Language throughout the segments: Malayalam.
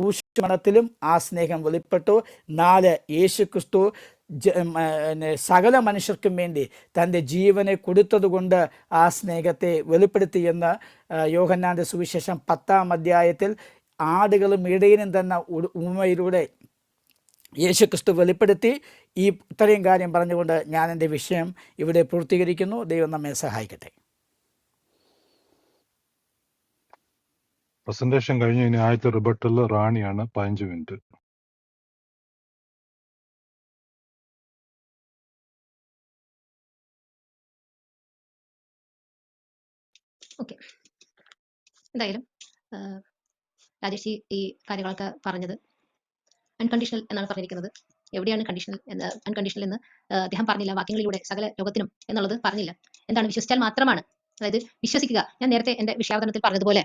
ക്രൂശുമരണത്തിലും ആ സ്നേഹം വെളിപ്പെട്ടു. 4, യേശുക്രിസ്തു സകല മനുഷ്യർക്കും വേണ്ടി തൻ്റെ ജീവനെ കൊടുത്തതുകൊണ്ട് ആ സ്നേഹത്തെ വെളിപ്പെടുത്തിയെന്ന് യോഹന്നാൻ്റെ സുവിശേഷം 10-ാം അധ്യായത്തിൽ ആടുകളും ഇടയനും തന്ന ഉപമയിലൂടെ യേശുക്രിസ്തു വെളിപ്പെടുത്തി. ഈ ഇത്രയും കാര്യം പറഞ്ഞുകൊണ്ട് ഞാൻ എൻ്റെ വിഷയം ഇവിടെ പൂർത്തീകരിക്കുന്നു. ദൈവം നമ്മെ സഹായിക്കട്ടെ. പ്രസന്റേഷൻ കഴിഞ്ഞ് ഇനി ആദ്യത്തെ റിബട്ടൽ റാണിയാണ്. 15 മിനിറ്റ്. ഓക്കെ, എന്തായാലും രാജേഷ് ഈ കാര്യങ്ങളൊക്കെ പറഞ്ഞത് അൺകണ്ടീഷണൽ എന്നാണ് പറഞ്ഞിരിക്കുന്നത്. എവിടെയാണ് കണ്ടീഷണൽ അൺകണ്ടീഷണൽ എന്ന് അദ്ദേഹം പറഞ്ഞില്ല. വാക്യങ്ങളിലൂടെ സകല ലോകത്തിനും എന്നുള്ളത് പറഞ്ഞില്ല. എന്താണ്? വിശ്വസിച്ചാൽ മാത്രമാണ്. അതായത് വിശ്വസിക്കുക. ഞാൻ നേരത്തെ എൻ്റെ വിഷയാവതരണത്തിൽ പറഞ്ഞതുപോലെ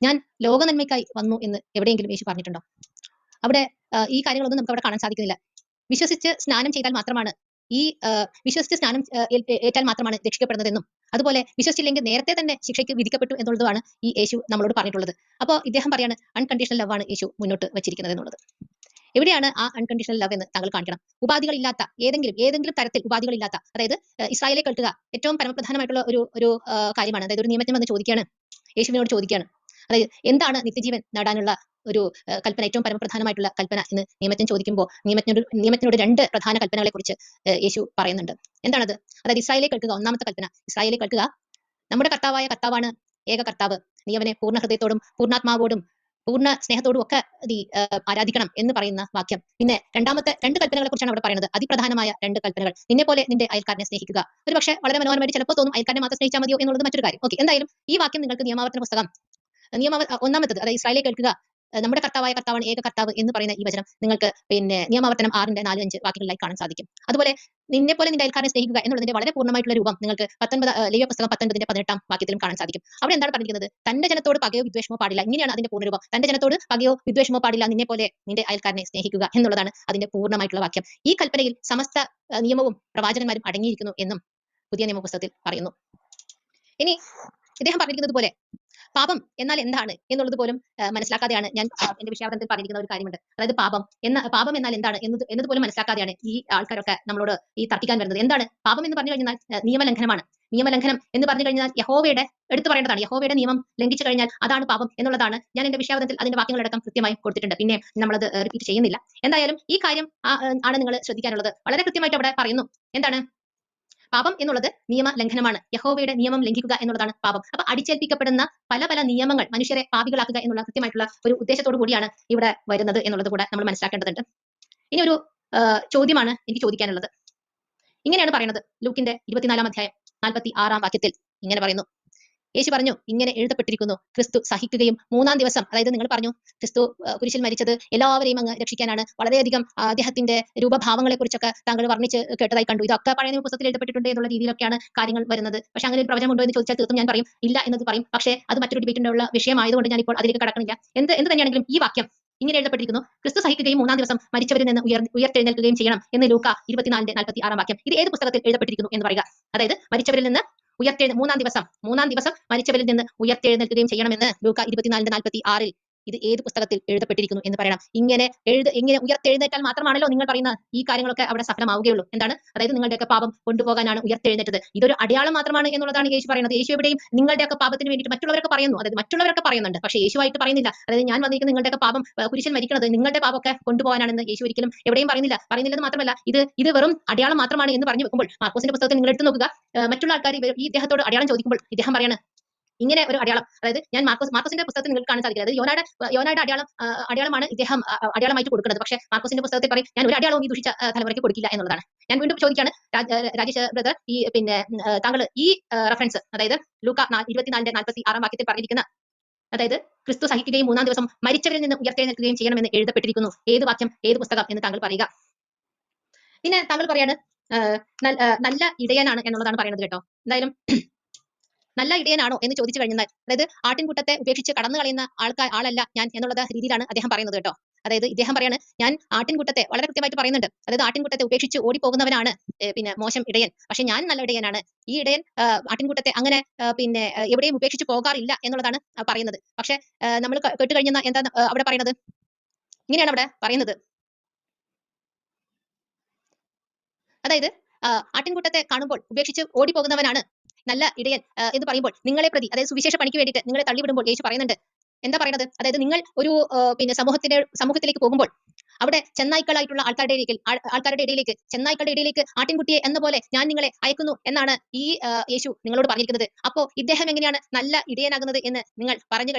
ഞാൻ ലോക നന്മയ്ക്കായി വന്നു എന്ന് എവിടെയെങ്കിലും യേശു പറഞ്ഞിട്ടുണ്ടോ? അവിടെ ഈ കാര്യങ്ങളൊന്നും നമുക്ക് അവിടെ കാണാൻ സാധിക്കുന്നില്ല. വിശ്വസിച്ച് സ്നാനം ചെയ്താൽ മാത്രമാണ് വിശ്വസിച്ച് സ്നാനം ഏറ്റാൽ മാത്രമാണ് രക്ഷിക്കപ്പെടുന്നതെന്നും അതുപോലെ വിശ്വസിച്ചില്ലെങ്കിൽ നേരത്തെ തന്നെ ശിക്ഷയ്ക്ക് വിധിക്കപ്പെട്ടു എന്നുള്ളതുമാണ് ഈ യേശു നമ്മളോട് പറഞ്ഞിട്ടുള്ളത്. അപ്പോൾ ഇദ്ദേഹം പറയാണ് അൺകണ്ടീഷണൽ ലവ് ആണ് യേശു മുന്നോട്ട് വെച്ചിരിക്കുന്നത് എന്നുള്ളത്. എവിടെയാണ് ആ അൺകണ്ടീഷണൽ ലവ് എന്ന് താങ്കൾ കാണിക്കണം. ഉപാധികളില്ലാത്ത ഏതെങ്കിലും തരത്തിൽ ഉപാധികളില്ലാത്ത, അതായത് ഇസ്രായേലെ കേൾക്കുക ഏറ്റവും പരമപ്രധാനമായിട്ടുള്ള ഒരു കാര്യമാണ്. അതായത് ഒരു നിയമജ്ഞൻ വന്ന് ചോദിക്കുകയാണ്, യേശുവിനോട് ചോദിക്കുകയാണ്, അതായത് എന്താണ് നിത്യജീവൻ നേടാനുള്ള ഒരു കൽപ്പന, ഏറ്റവും പരമപ്രധാനമായിട്ടുള്ള കൽപ്പന എന്ന് നിയമജ്ഞൻ ചോദിക്കുമ്പോൾ നിയമജ്ഞനോട് 2 പ്രധാന കൽപ്പനകളെ കുറിച്ച് യേശു പറയുന്നുണ്ട്. എന്താണത്? അതായത് ഇസ്രായേലെ കേൾക്കുക, ഒന്നാമത്തെ കൽപ്പന ഇസ്രായേലെ കേൾക്കുക, നമ്മുടെ കർത്താവാണ് ഏക കർത്താവ്, നീ അവനെ പൂർണ്ണ ഹൃദയത്തോടും പൂർണ്ണാത്മാവോടും പൂർണ്ണ സ്നേഹത്തോടും ഒക്കെ ആരാധിക്കണം എന്ന് പറയുന്ന വാക്യം. പിന്നെ രണ്ടാമത്തെ 2 കൽപ്പനകളെ കുറിച്ചാണ് അവിടെ പറയുന്നത്. അതിപ്രധാനമായ 2 കൽപ്പനകൾ. നിന്നെ പോലെ നിന്റെ അയൽക്കാരനെ സ്നേഹിക്കുക. ഒരു പക്ഷേ വളരെ മനോഹരമായിട്ട് ചിലപ്പോൾ തോന്നും അയൽക്കാരനെ മാത്രം സ്നേഹിച്ചാൽ മതിയോ എന്നുള്ളത് മറ്റൊരു കാര്യം. ഓക്കെ, എന്തായാലും ഈ വാക്യം നിങ്ങൾക്ക് നിയമാവർത്തന പുസ്തകം ഒന്നാമത്തത്, അതായത് ഇസ്രായേലെ കേൾക്കുക, നമ്മുടെ കർത്താവാണ് ഏക കർത്താവ് എന്ന് പറയുന്ന ഈ വചനം നിങ്ങൾക്ക് പിന്നെ നിയമാവർത്തനം 6-ന്റെ 4-5 വാക്യങ്ങളിലായി കാണാൻ സാധിക്കും. അതുപോലെ നിന്നെ പോലെ നിന്റെ അയൽക്കാരനെ സ്നേഹിക്കുക എന്നുള്ളതിന്റെ വളരെ പൂർണ്ണമായിട്ടുള്ള രൂപം നിങ്ങൾക്ക് 19 ലേവ്യ പുസ്തകം 19-ന്റെ 18-ാം വാക്യത്തിലും കാണാൻ സാധിക്കും. അവിടെ എന്താണ് പറഞ്ഞിരിക്കുന്നത്? തന്റെ ജനത്തോട് പകയോ വിദ്വേഷമോ പാടില്ല. ഇങ്ങനെയാണ് അതിന്റെ പൂർണ്ണരൂപം. തന്റെ ജനത്തോട് പകയോ വിദ്വേഷമോ പാടില്ല, നിന്നെ പോലെ നിന്റെ അയൽക്കാരനെ സ്നേഹിക്കുക എന്നുള്ളതാണ് അതിന്റെ പൂർണ്ണമായിട്ടുള്ള വാക്യം. ഈ കൽപ്പനയിൽ സമസ്ത നിയമവും പ്രവാചകന്മാരും അടങ്ങിയിരിക്കുന്നു എന്നും പുതിയ നിയമപുസ്തകത്തിൽ പറയുന്നു. ഇനി ഇദ്ദേഹം പറഞ്ഞിരിക്കുന്നത് പോലെ പാപം എന്നാൽ എന്താണ് എന്നുള്ളത് പോലും മനസ്സിലാക്കാതെയാണ് ഞാൻ എന്റെ വിഷയാവതരണത്തിൽ പറഞ്ഞിരിക്കുന്ന ഒരു കാര്യമുണ്ട്. അതായത് പാപം എന്നാൽ എന്താണ് എന്നതുപോലും മനസ്സിലാക്കാതെയാണ് ഈ ആൾക്കാരൊക്കെ നമ്മളോട് ഈ തർക്കിക്കാൻ വരുന്നത്. എന്താണ് പാപം എന്ന് പറഞ്ഞു കഴിഞ്ഞാൽ? നിയമലംഘനമാണ്. നിയമലംഘനം എന്ന് പറഞ്ഞു കഴിഞ്ഞാൽ യഹോവയുടെ എടുത്തു പറയേണ്ടതാണ്. യഹോവയുടെ നിയമം ലംഘിച്ചു കഴിഞ്ഞാൽ അതാണ് പാപം എന്നുള്ളതാണ് ഞാൻ എന്റെ വിഷയാവതരണത്തിൽ അതിന്റെ വാക്യങ്ങളടക്കം കൃത്യമായി കൊടുത്തിട്ടുണ്ട്. പിന്നെ നമ്മളത് റിപ്പീറ്റ് ചെയ്യുന്നില്ല. എന്തായാലും ഈ കാര്യം ആണ് നിങ്ങൾ ശ്രദ്ധിക്കാനുള്ളത്. വളരെ കൃത്യമായിട്ട് അവിടെ പറയുന്നു. എന്താണ് പാപം എന്നുള്ളത്? നിയമ ലംഘനമാണ്. യഹോവയുടെ നിയമം ലംഘിക്കുക എന്നുള്ളതാണ് പാപം. അപ്പൊ അടിച്ചേൽപ്പിക്കപ്പെടുന്ന പല നിയമങ്ങൾ മനുഷ്യരെ പാപികളാക്കുക എന്നുള്ള കൃത്യമായിട്ടുള്ള ഒരു ഉദ്ദേശത്തോടു കൂടിയാണ് ഇവിടെ വരുന്നത് എന്നുള്ളത് കൂടെ നമ്മൾ മനസ്സിലാക്കേണ്ടതുണ്ട്. ഇനി ഒരു ചോദ്യമാണ് എനിക്ക് ചോദിക്കാനുള്ളത്. ഇങ്ങനെയാണ് പറയുന്നത്. ലൂക്കിന്റെ 24-ാം അധ്യായം 46-ാം വാക്യത്തിൽ ഇങ്ങനെ പറയുന്നു. യേശു പറഞ്ഞു, ഇങ്ങനെ എഴുതപ്പെട്ടിരിക്കുന്നു, ക്രിസ്തു സഹിക്കുകയും 3-ാം ദിവസം, അതായത് നിങ്ങൾ പറഞ്ഞു ക്രിസ്തു കുരിശിൽ മരിച്ചത് എല്ലാവരെയും അങ്ങ് രക്ഷിക്കാനാണ്. വളരെയധികം അദ്ദേഹത്തിന്റെ രൂപഭാവങ്ങളെ കുറിച്ചൊക്കെ താങ്കൾ വർണ്ണിച്ച് കേട്ടതായി കണ്ടു. ഇതൊക്കെ പഴയ പുസ്തകത്തിൽ എഴുതപ്പെട്ടിട്ടുണ്ട് എന്നുള്ള രീതിയിലൊക്കെയാണ് കാര്യങ്ങൾ വരുന്നത്. പക്ഷെ അങ്ങനെ ഒരു പ്രവചനം ഉണ്ടോ എന്ന് ചോദിച്ചാൽ തീർത്തും ഞാൻ പറയും ഇല്ല എന്നത് പറയും. പക്ഷേ അത് മറ്റൊരു ഡിബേറ്റിന്റെ ഉള്ള വിഷയമായതുകൊണ്ട് ഞാൻ ഇപ്പോൾ അതിലേക്ക് കടക്കണില്ല. എന്ത് തന്നെയാണെങ്കിലും ഈ വാക്യം ഇങ്ങനെ എഴുതപ്പെട്ടിരിക്കുന്നു, ക്രിസ്തു സഹിക്കുകയും 3-ാം ദിവസം മരിച്ചവരിൽ നിന്ന് ഉയർത്തെഴുന്നേൽക്കുകയും ചെയ്യണം എന്ന് ലൂക്ക 24-ന്റെ 46-ാം വാക്യം. ഇത് ഏത് പുസ്തകത്തിൽ എഴുതപ്പെട്ടിരിക്കുന്നു എന്ന് പറയുക. അതായത് മരിച്ചവരിൽ നിന്ന് 3-ാം ദിവസം മരിച്ചവരിൽ നിന്ന് ഉയർത്തെഴുന്നേൽക്കുകയും ചെയ്യണമെന്ന് ലൂക്ക 24-ന്റെ 46-ൽ ഇത് ഏത് പുസ്തകത്തിൽ എഴുതപ്പെട്ടിരിക്കുന്നു എന്ന് പറയണം. ഇങ്ങനെ ഉയർത്തെഴുന്നേറ്റാൽ മാത്രമാണല്ലോ നിങ്ങൾ പറയുന്ന ഈ കാര്യങ്ങളൊക്കെ അവിടെ സഫലമാവുകയുള്ളൂ. എന്താണ്? അതായത് നിങ്ങളുടെയൊക്കെ പാപം കൊണ്ടുപോകാനാണ് ഉയർത്തെഴുന്നേറ്റത്. ഇതൊരു അടയാളം മാത്രമാണ് എന്നുള്ളതാണ് യേശു പറയുന്നത്. യേശു എവിടെയും നിങ്ങളുടെയൊക്കെ പാപത്തിന് വേണ്ടിയിട്ട് മറ്റുള്ളവരൊക്കെ പറയുന്നു. അതായത് മറ്റുള്ളവരൊക്കെ പറയുന്നുണ്ട്, പക്ഷേ യേശുവായിട്ട് പറയുന്നില്ല. അതായത് ഞാൻ വന്നിരിക്കുന്ന നിങ്ങളുടെയൊക്കെ പാപം കുരിശിൽ മരിക്കുന്നത് നിങ്ങളുടെ പാപമൊക്കെ കൊണ്ടുപോകാനാണെന്ന് യേശു ഒരിക്കലും എവിടെയും പറയുന്നില്ലെന്ന് മാത്രമല്ല ഇത് വെറും അടയാളം മാത്രമാണ് എന്ന് പറഞ്ഞു വെക്കുമ്പോൾ മാർക്കോസിന്റെ പുസ്തകത്തിൽ നിങ്ങൾ എടുത്തു നോക്കുക. മറ്റുള്ള ആൾക്കാർ ഈ ഇദ്ദേഹത്തോട് അടയാളം ചോദിക്കുമ്പോൾ ഇദ്ദേഹം പറയാണ് ഇങ്ങനെ ഒരു അടയാളം. അതായത് ഞാൻ മാർക്കോസിന്റെ പുസ്തകത്തിൽ നിങ്ങൾക്ക് കാണാൻ സാധിക്കുന്നത് യോനയുടെ അടയാളമാണ് ഇദ്ദേഹം അടയാളമായിട്ട് കൊടുക്കുന്നത്. പക്ഷേ മാർക്കോസിന്റെ പുസ്തകത്തിൽ പറയും ഞാൻ ഒരു അടയാളവും ഈ ദുഷിച്ച തലമുറയ്ക്ക് കൊടുക്കില്ല എന്നുള്ളതാണ്. ഞാൻ വീണ്ടും ചോദിക്കുകയാണ് രാജേഷ് ബ്രദർ, ഈ പിന്നെ താങ്കൾ ഈ റെഫറൻസ്, അതായത് ലൂക്ക 24-ന്റെ 46-ാം വാക്യത്തിൽ പറഞ്ഞിരിക്കുന്ന, അതായത് ക്രിസ്തു സഹിക്കുകയും 3-ാം ദിവസം മരിച്ചവരിൽ നിന്ന് ഉയർത്തെഴുന്നേൽക്കുകയും ചെയ്യണമെന്ന് എഴുതപ്പെട്ടിരിക്കുന്നു, ഏത് വാക്യം, ഏത് പുസ്തകം എന്ന് താങ്കൾ പറയുക. പിന്നെ താങ്കൾ പറയാണ് നല്ല ഇടയനാണ് എന്നുള്ളതാണ് പറയുന്നത് കേട്ടോ. എന്തായാലും നല്ല ഇടയനാണോ എന്ന് ചോദിച്ചു കഴിഞ്ഞാൽ, അതായത് ആട്ടിൻകൂട്ടത്തെ ഉപേക്ഷിച്ച് കടന്നു കളയുന്ന ആളല്ല ഞാൻ എന്നുള്ള രീതിയിലാണ് അദ്ദേഹം പറയുന്നത് കേട്ടോ. അതായത് ഇദ്ദേഹം പറയാണ്, ഞാൻ ആട്ടിൻകൂട്ടത്തെ വളരെ കൃത്യമായിട്ട് പറയുന്നുണ്ട്. അതായത് ആട്ടിൻകൂട്ടത്തെ ഉപേക്ഷിച്ച് ഓടിപ്പോകുന്നവനാണ് പിന്നെ മോശം ഇടയൻ, പക്ഷെ ഞാൻ നല്ല ഇടയനാണ്. ഈ ഇടയൻ ആട്ടിൻകൂട്ടത്തെ അങ്ങനെ എവിടെയും ഉപേക്ഷിച്ച് പോകാറില്ല എന്നുള്ളതാണ് പറയുന്നത്. പക്ഷെ നമ്മൾ കേട്ട് കഴിഞ്ഞാൽ എന്താ അവിടെ പറയുന്നത്? ഇങ്ങനെയാണ് അവിടെ പറയുന്നത്. അതായത് ആട്ടിൻകൂട്ടത്തെ കാണുമ്പോൾ ഉപേക്ഷിച്ച് ഓടിപ്പോകുന്നവനാണ് നല്ല ഇടയൻ എന്ന് പറയുമ്പോൾ നിങ്ങളെ പ്രതി, അതായത് സുവിശേഷ പണിക്ക് വേണ്ടിയിട്ട് നിങ്ങളെ തള്ളിവിടുമ്പോൾ യേശു പറയുന്നുണ്ട്. എന്താ പറയുന്നത്? അതായത് നിങ്ങൾ ഒരു സമൂഹത്തിലേക്ക് പോകുമ്പോൾ അവിടെ ചെന്നായ്ക്കളായിട്ടുള്ള ആൾക്കാരുടെ ഇടയിലേക്ക് ചെന്നായ്ക്കളുടെ ഇടയിലേക്ക് ആട്ടിൻകുട്ടിയെ എന്ന പോലെ ഞാൻ നിങ്ങളെ അയക്കുന്നു എന്നാണ് ഈ യേശു നിങ്ങളോട് പറഞ്ഞിരിക്കുന്നത്. അപ്പോ ഇദ്ദേഹം എങ്ങനെയാണ് നല്ല ഇടയനാകുന്നത് എന്ന് നിങ്ങൾ പറഞ്ഞു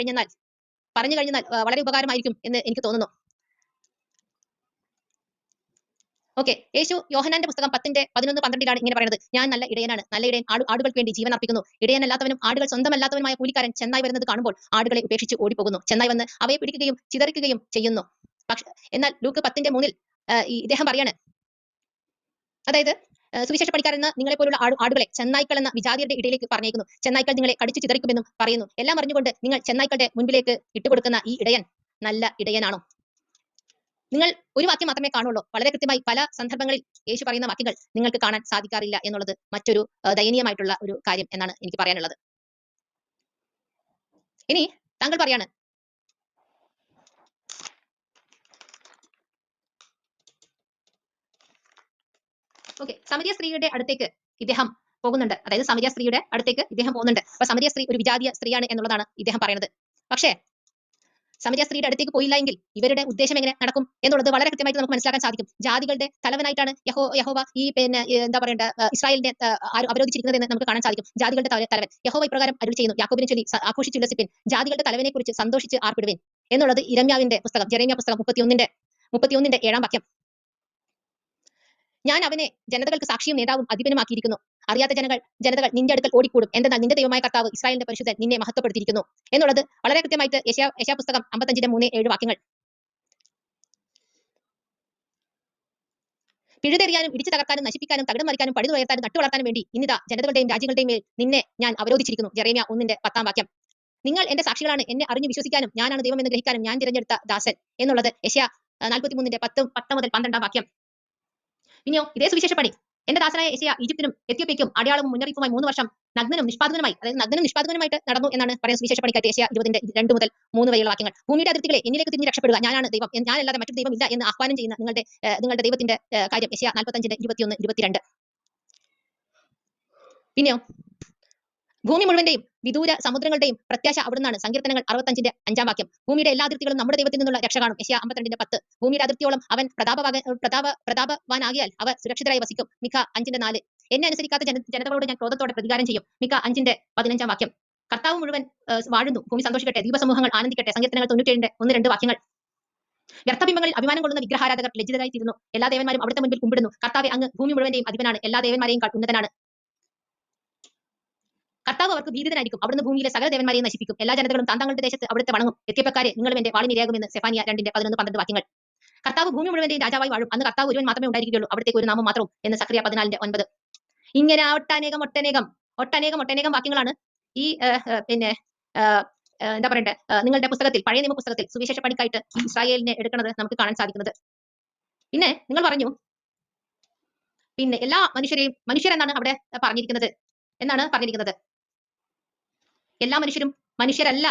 കഴിഞ്ഞാൽ വളരെ ഉപകാരമായിരിക്കും എന്ന് എനിക്ക് തോന്നുന്നു. ഓക്കെ, യേശു യോഹന്നാന്റെ പുസ്തകം 10:11-12 ഇങ്ങനെ പറയുന്നത്, ഞാൻ നല്ല ഇടയനാണ്. നല്ല ഇടയൻ ആടുകൾക്ക് വേണ്ടി ജീവൻ അർപ്പിക്കുന്നു. ഇടയനല്ലാത്തവനും ആടുകൾ സ്വന്തമല്ലാത്തവനുമായ കൂലിക്കാരൻ ചെന്നായി വരുന്നത് കാണുമ്പോൾ ആടുകളെ ഉപേക്ഷിച്ച് ഓടിപ്പോകുന്നു. ചെന്നായി വന്ന് അവയെ പിടിക്കുകയും ചിതറിക്കുകയും ചെയ്യുന്നു. എന്നാൽ ലൂക്ക് 10:3 ഇദ്ദേഹം പറയാണ്, അതായത് സുവിശേഷ പണിക്കാരെന്ന നിങ്ങളെ പോലുള്ള ആടുകളെ ചെന്നായ്ക്കൾ എന്ന വിജാതിയുടെ ഇടയിലേക്ക് പറഞ്ഞേക്കുന്നു. ചെന്നായ്ക്കൾ നിങ്ങളെ കടിച്ചു ചിതറിക്കുമെന്നും പറയുന്നു. എല്ലാം അറിഞ്ഞുകൊണ്ട് നിങ്ങൾ ചെന്നായ്ക്കളുടെ മുൻപിലേക്ക് ഇട്ടുകൊടുക്കുന്ന ഈ ഇടയൻ നല്ല ഇടയനാണോ? നിങ്ങൾ ഒരു വാക്യം മാത്രമേ കാണുള്ളൂ. വളരെ കൃത്യമായി പല സന്ദർഭങ്ങളിൽ യേശു പറയുന്ന വാക്യങ്ങൾ നിങ്ങൾക്ക് കാണാൻ സാധിക്കാറില്ല എന്നുള്ളത് മറ്റൊരു ദയനീയമായിട്ടുള്ള ഒരു കാര്യം എന്നാണ് എനിക്ക് പറയാനുള്ളത്. ഇനി താങ്കൾ പറയാണ്, ഓക്കെ, സമരിയ സ്ത്രീയുടെ അടുത്തേക്ക് ഇദ്ദേഹം പോകുന്നുണ്ട്. അതായത് സമരിയ സ്ത്രീയുടെ അടുത്തേക്ക് ഇദ്ദേഹം പോകുന്നുണ്ട്. അപ്പൊ സമരിയ സ്ത്രീ ഒരു വിജാതീയ സ്ത്രീയാണ് എന്നുള്ളതാണ് ഇദ്ദേഹം പറയുന്നത്. പക്ഷേ സമരിയ സ്ത്രീയുടെ അടുത്തേക്ക് പോയില്ല എങ്കിൽ ഇവരുടെ ഉദ്ദേശം എങ്ങനെ നടക്കും എന്നുള്ളത് വളരെ കൃത്യമായിട്ട് നമുക്ക് മനസ്സിലാക്കാൻ സാധിക്കും. ജാതികളുടെ തലവനായിട്ടാണ് യഹോവ ഈ എന്താ പറയേണ്ട ഇസ്രായേലിനെ അവരോധിച്ചിരിക്കുന്നത് എന്ന് നമുക്ക് കാണാൻ സാധിക്കും. ജാതികളുടെ തലവൻ യഹോവ ഇപ്രകാരം അരുളി ചെയ്യുന്നു, യാക്കോബിനെ ചൊല്ലി ആഘോഷിച്ചുല്ലസിപ്പിൻ, ജാതികളുടെ തലവനെ കുറിച്ച് സന്തോഷിച്ച് ആർപ്പിടുവിൻ എന്നുള്ളത് യിരെമ്യാവിന്റെ പുസ്തകം, ജെറമ്യാ പുസ്തകം 31:7 വാക്യം. ഞാൻ അവനെ ജനതകൾക്ക് സാക്ഷിയും നേതാവും അധിപനുമാക്കിയിരിക്കുന്നു. അറിയാത്ത ജനതകൾ നിന്റെ അടുക്കൽ ഓടിക്കൂടും. എന്തെന്നാൽ നിന്റെ ദൈവമായ കർത്താവ് ഇസ്രായേലിന്റെ പരിശുദ്ധൻ നിന്നെ മഹത്വപ്പെടുത്തിയിരിക്കുന്നു എന്നുള്ളത് വളരെ കൃത്യമായിട്ട് യെശയ്യാ പുസ്തകം 55:3-7 വാക്യങ്ങൾ. പിഴുതെറിയാനും ഇടിച്ചു തകർക്കാനും നശിപ്പിക്കാനും തകിടം മറിക്കാനും പഴുതു ഉയർത്താനും നട്ടു വളർത്താനും വേണ്ടി ഇന്നിതാ ജനതകളുടെയും രാജ്യങ്ങളുടെയും മേൽ നിന്നെ ഞാൻ അവരോധിച്ചിരിക്കുന്നു. ജെറമ്യാ 1:10 വാക്യം. നിങ്ങൾ എന്റെ സാക്ഷികളാണ്, എന്നെ അറിഞ്ഞു വിശ്വസിക്കാനും ഞാനാണ് ദൈവം എന്ന് ഗ്രഹിക്കാനും ഞാൻ തിരഞ്ഞെടുത്ത ദാസൻ എന്നുള്ളത് യെശയ്യാ 43:10-11 വാക്യം. പിന്നെയോ ഇതേ സുവിശേഷ പണി എന്റെ ദാസനായ യെശയ്യാ ഈജിപ്തിനും എത്യോപ്യയ്ക്കും അടയാളവും മുന്നറിയിപ്പുമായി 3 വർഷം നഗ്നനും നിഷ്പാദകനുമായിട്ട് നടന്നു എന്നാണ് പറയുന്ന സുവിശേഷ പണിക്കാറ്റ് യെശയ്യാ 20:2-3 വരെയുള്ള വാക്യങ്ങൾ. ഭൂമിയുടെ അതിർത്തികളെ എന്നിലേക്ക് തിരിഞ്ഞ് രക്ഷപ്പെടുക, ഞാനാണ് ദൈവം, ഞാനല്ലാതെ മറ്റൊരു ദൈവം ഇല്ല എന്ന് ആഹ്വാനം ചെയ്യുന്ന നിങ്ങളുടെ ദൈവത്തിന്റെ കാര്യം യെശയ്യാ 45:21-22. പിന്നെയോ ഭൂമി മുഴുവന്റെയും വിദൂര സമുദ്രങ്ങളുടെയും പ്രത്യാശ അവിടുന്നാണ്. സങ്കീർത്തനങ്ങൾ 65:5 വാക്യം. ഭൂമിയുടെ എല്ലാ അതിർത്തികളും നമ്മുടെ ദൈവത്തിൽ നിന്നുള്ള രക്ഷ കാണും. യെശയ്യാ 52:10. ഭൂമിയുടെ അതിർത്തിയോളം അവൻ പ്രതാപവാനാകിയാൽ അവർ സുരക്ഷിതരായി വസിക്കും. മിഖ 5:4. എന്നെ അനുസരിക്കാത്ത ജനതകളോട് ഞാൻ ക്രോധത്തോടെ പ്രതികാരം ചെയ്യും. മിഖ 5:15 വാക്യം. കർത്താവ് മുഴുവൻ വാഴുന്നു, ഭൂമി സന്തോഷിക്കട്ടെ, ദ്വീപസമൂഹങ്ങൾ ആനന്ദിക്കട്ടെ. സങ്കീർത്തനങ്ങൾ 97:1-2 വാക്യങ്ങൾ. വ്യർത്ഥബിംബങ്ങളിൽ അഭിമാനം കൊള്ളുന്ന വിഗ്രഹാരാധകർ ലജ്ജിതരായി തീരുന്നു. എല്ലാ ദേവന്മാരും അവിടുത്തെ മുൻപിൽ കുമ്പിടുന്നു. കർത്താവെ, അങ്ങ് ഭൂമി മുഴുവന്റെയും അധിപനാണ്, എല്ലാ ദേവന്മാരെയും ഉന്നതനാണ്. കർത്താവ് അവർക്ക് ഭീതിതനായിരിക്കും, അവിടുന്ന് ഭൂമിയിലെ സകല ദേവന്മാരെയും നശിപ്പിക്കും. എല്ലാ ജനതകളും താങ്കളുടെ ദേശത്ത് അവിടുത്തെ വണങ്ങും. എത്യോപ്യക്കാരെ, നിങ്ങളും എന്റെ വാളിനിരയാകുമെന്ന് സെഫാനിയ 2:11-12 വാക്യങ്ങൾ. കർത്താവ് ഭൂമി മുഴുവന്റെയും രാജാവായി വാഴും. അന്ന് കർത്താവ് ഒരുവൻ മാത്രമേ ഉണ്ടായിരിക്കുകയുള്ളൂ, അവിടത്തേക്ക് ഒരു നാമം മാത്രവും എന്ന് സക്കറിയ 14:9. ഇങ്ങനെ ഒട്ടനേകം വാക്യങ്ങളാണ് ഈ എന്താ പറയണ്ടേ നിങ്ങളുടെ പുസ്തകത്തിൽ, പഴയ നിയമ പുസ്തകത്തിൽ സുവിശേഷ പണിക്കായിട്ട് ഈ ഇസ്രായേലിനെ എടുക്കുന്നത് നമുക്ക് കാണാൻ സാധിക്കുന്നത്. പിന്നെ നിങ്ങൾ പറഞ്ഞു, പിന്നെ എല്ലാ മനുഷ്യരെന്നാണ് അവിടെ പറഞ്ഞിരിക്കുന്നത്. എല്ലാ മനുഷ്യരും മനുഷ്യരല്ല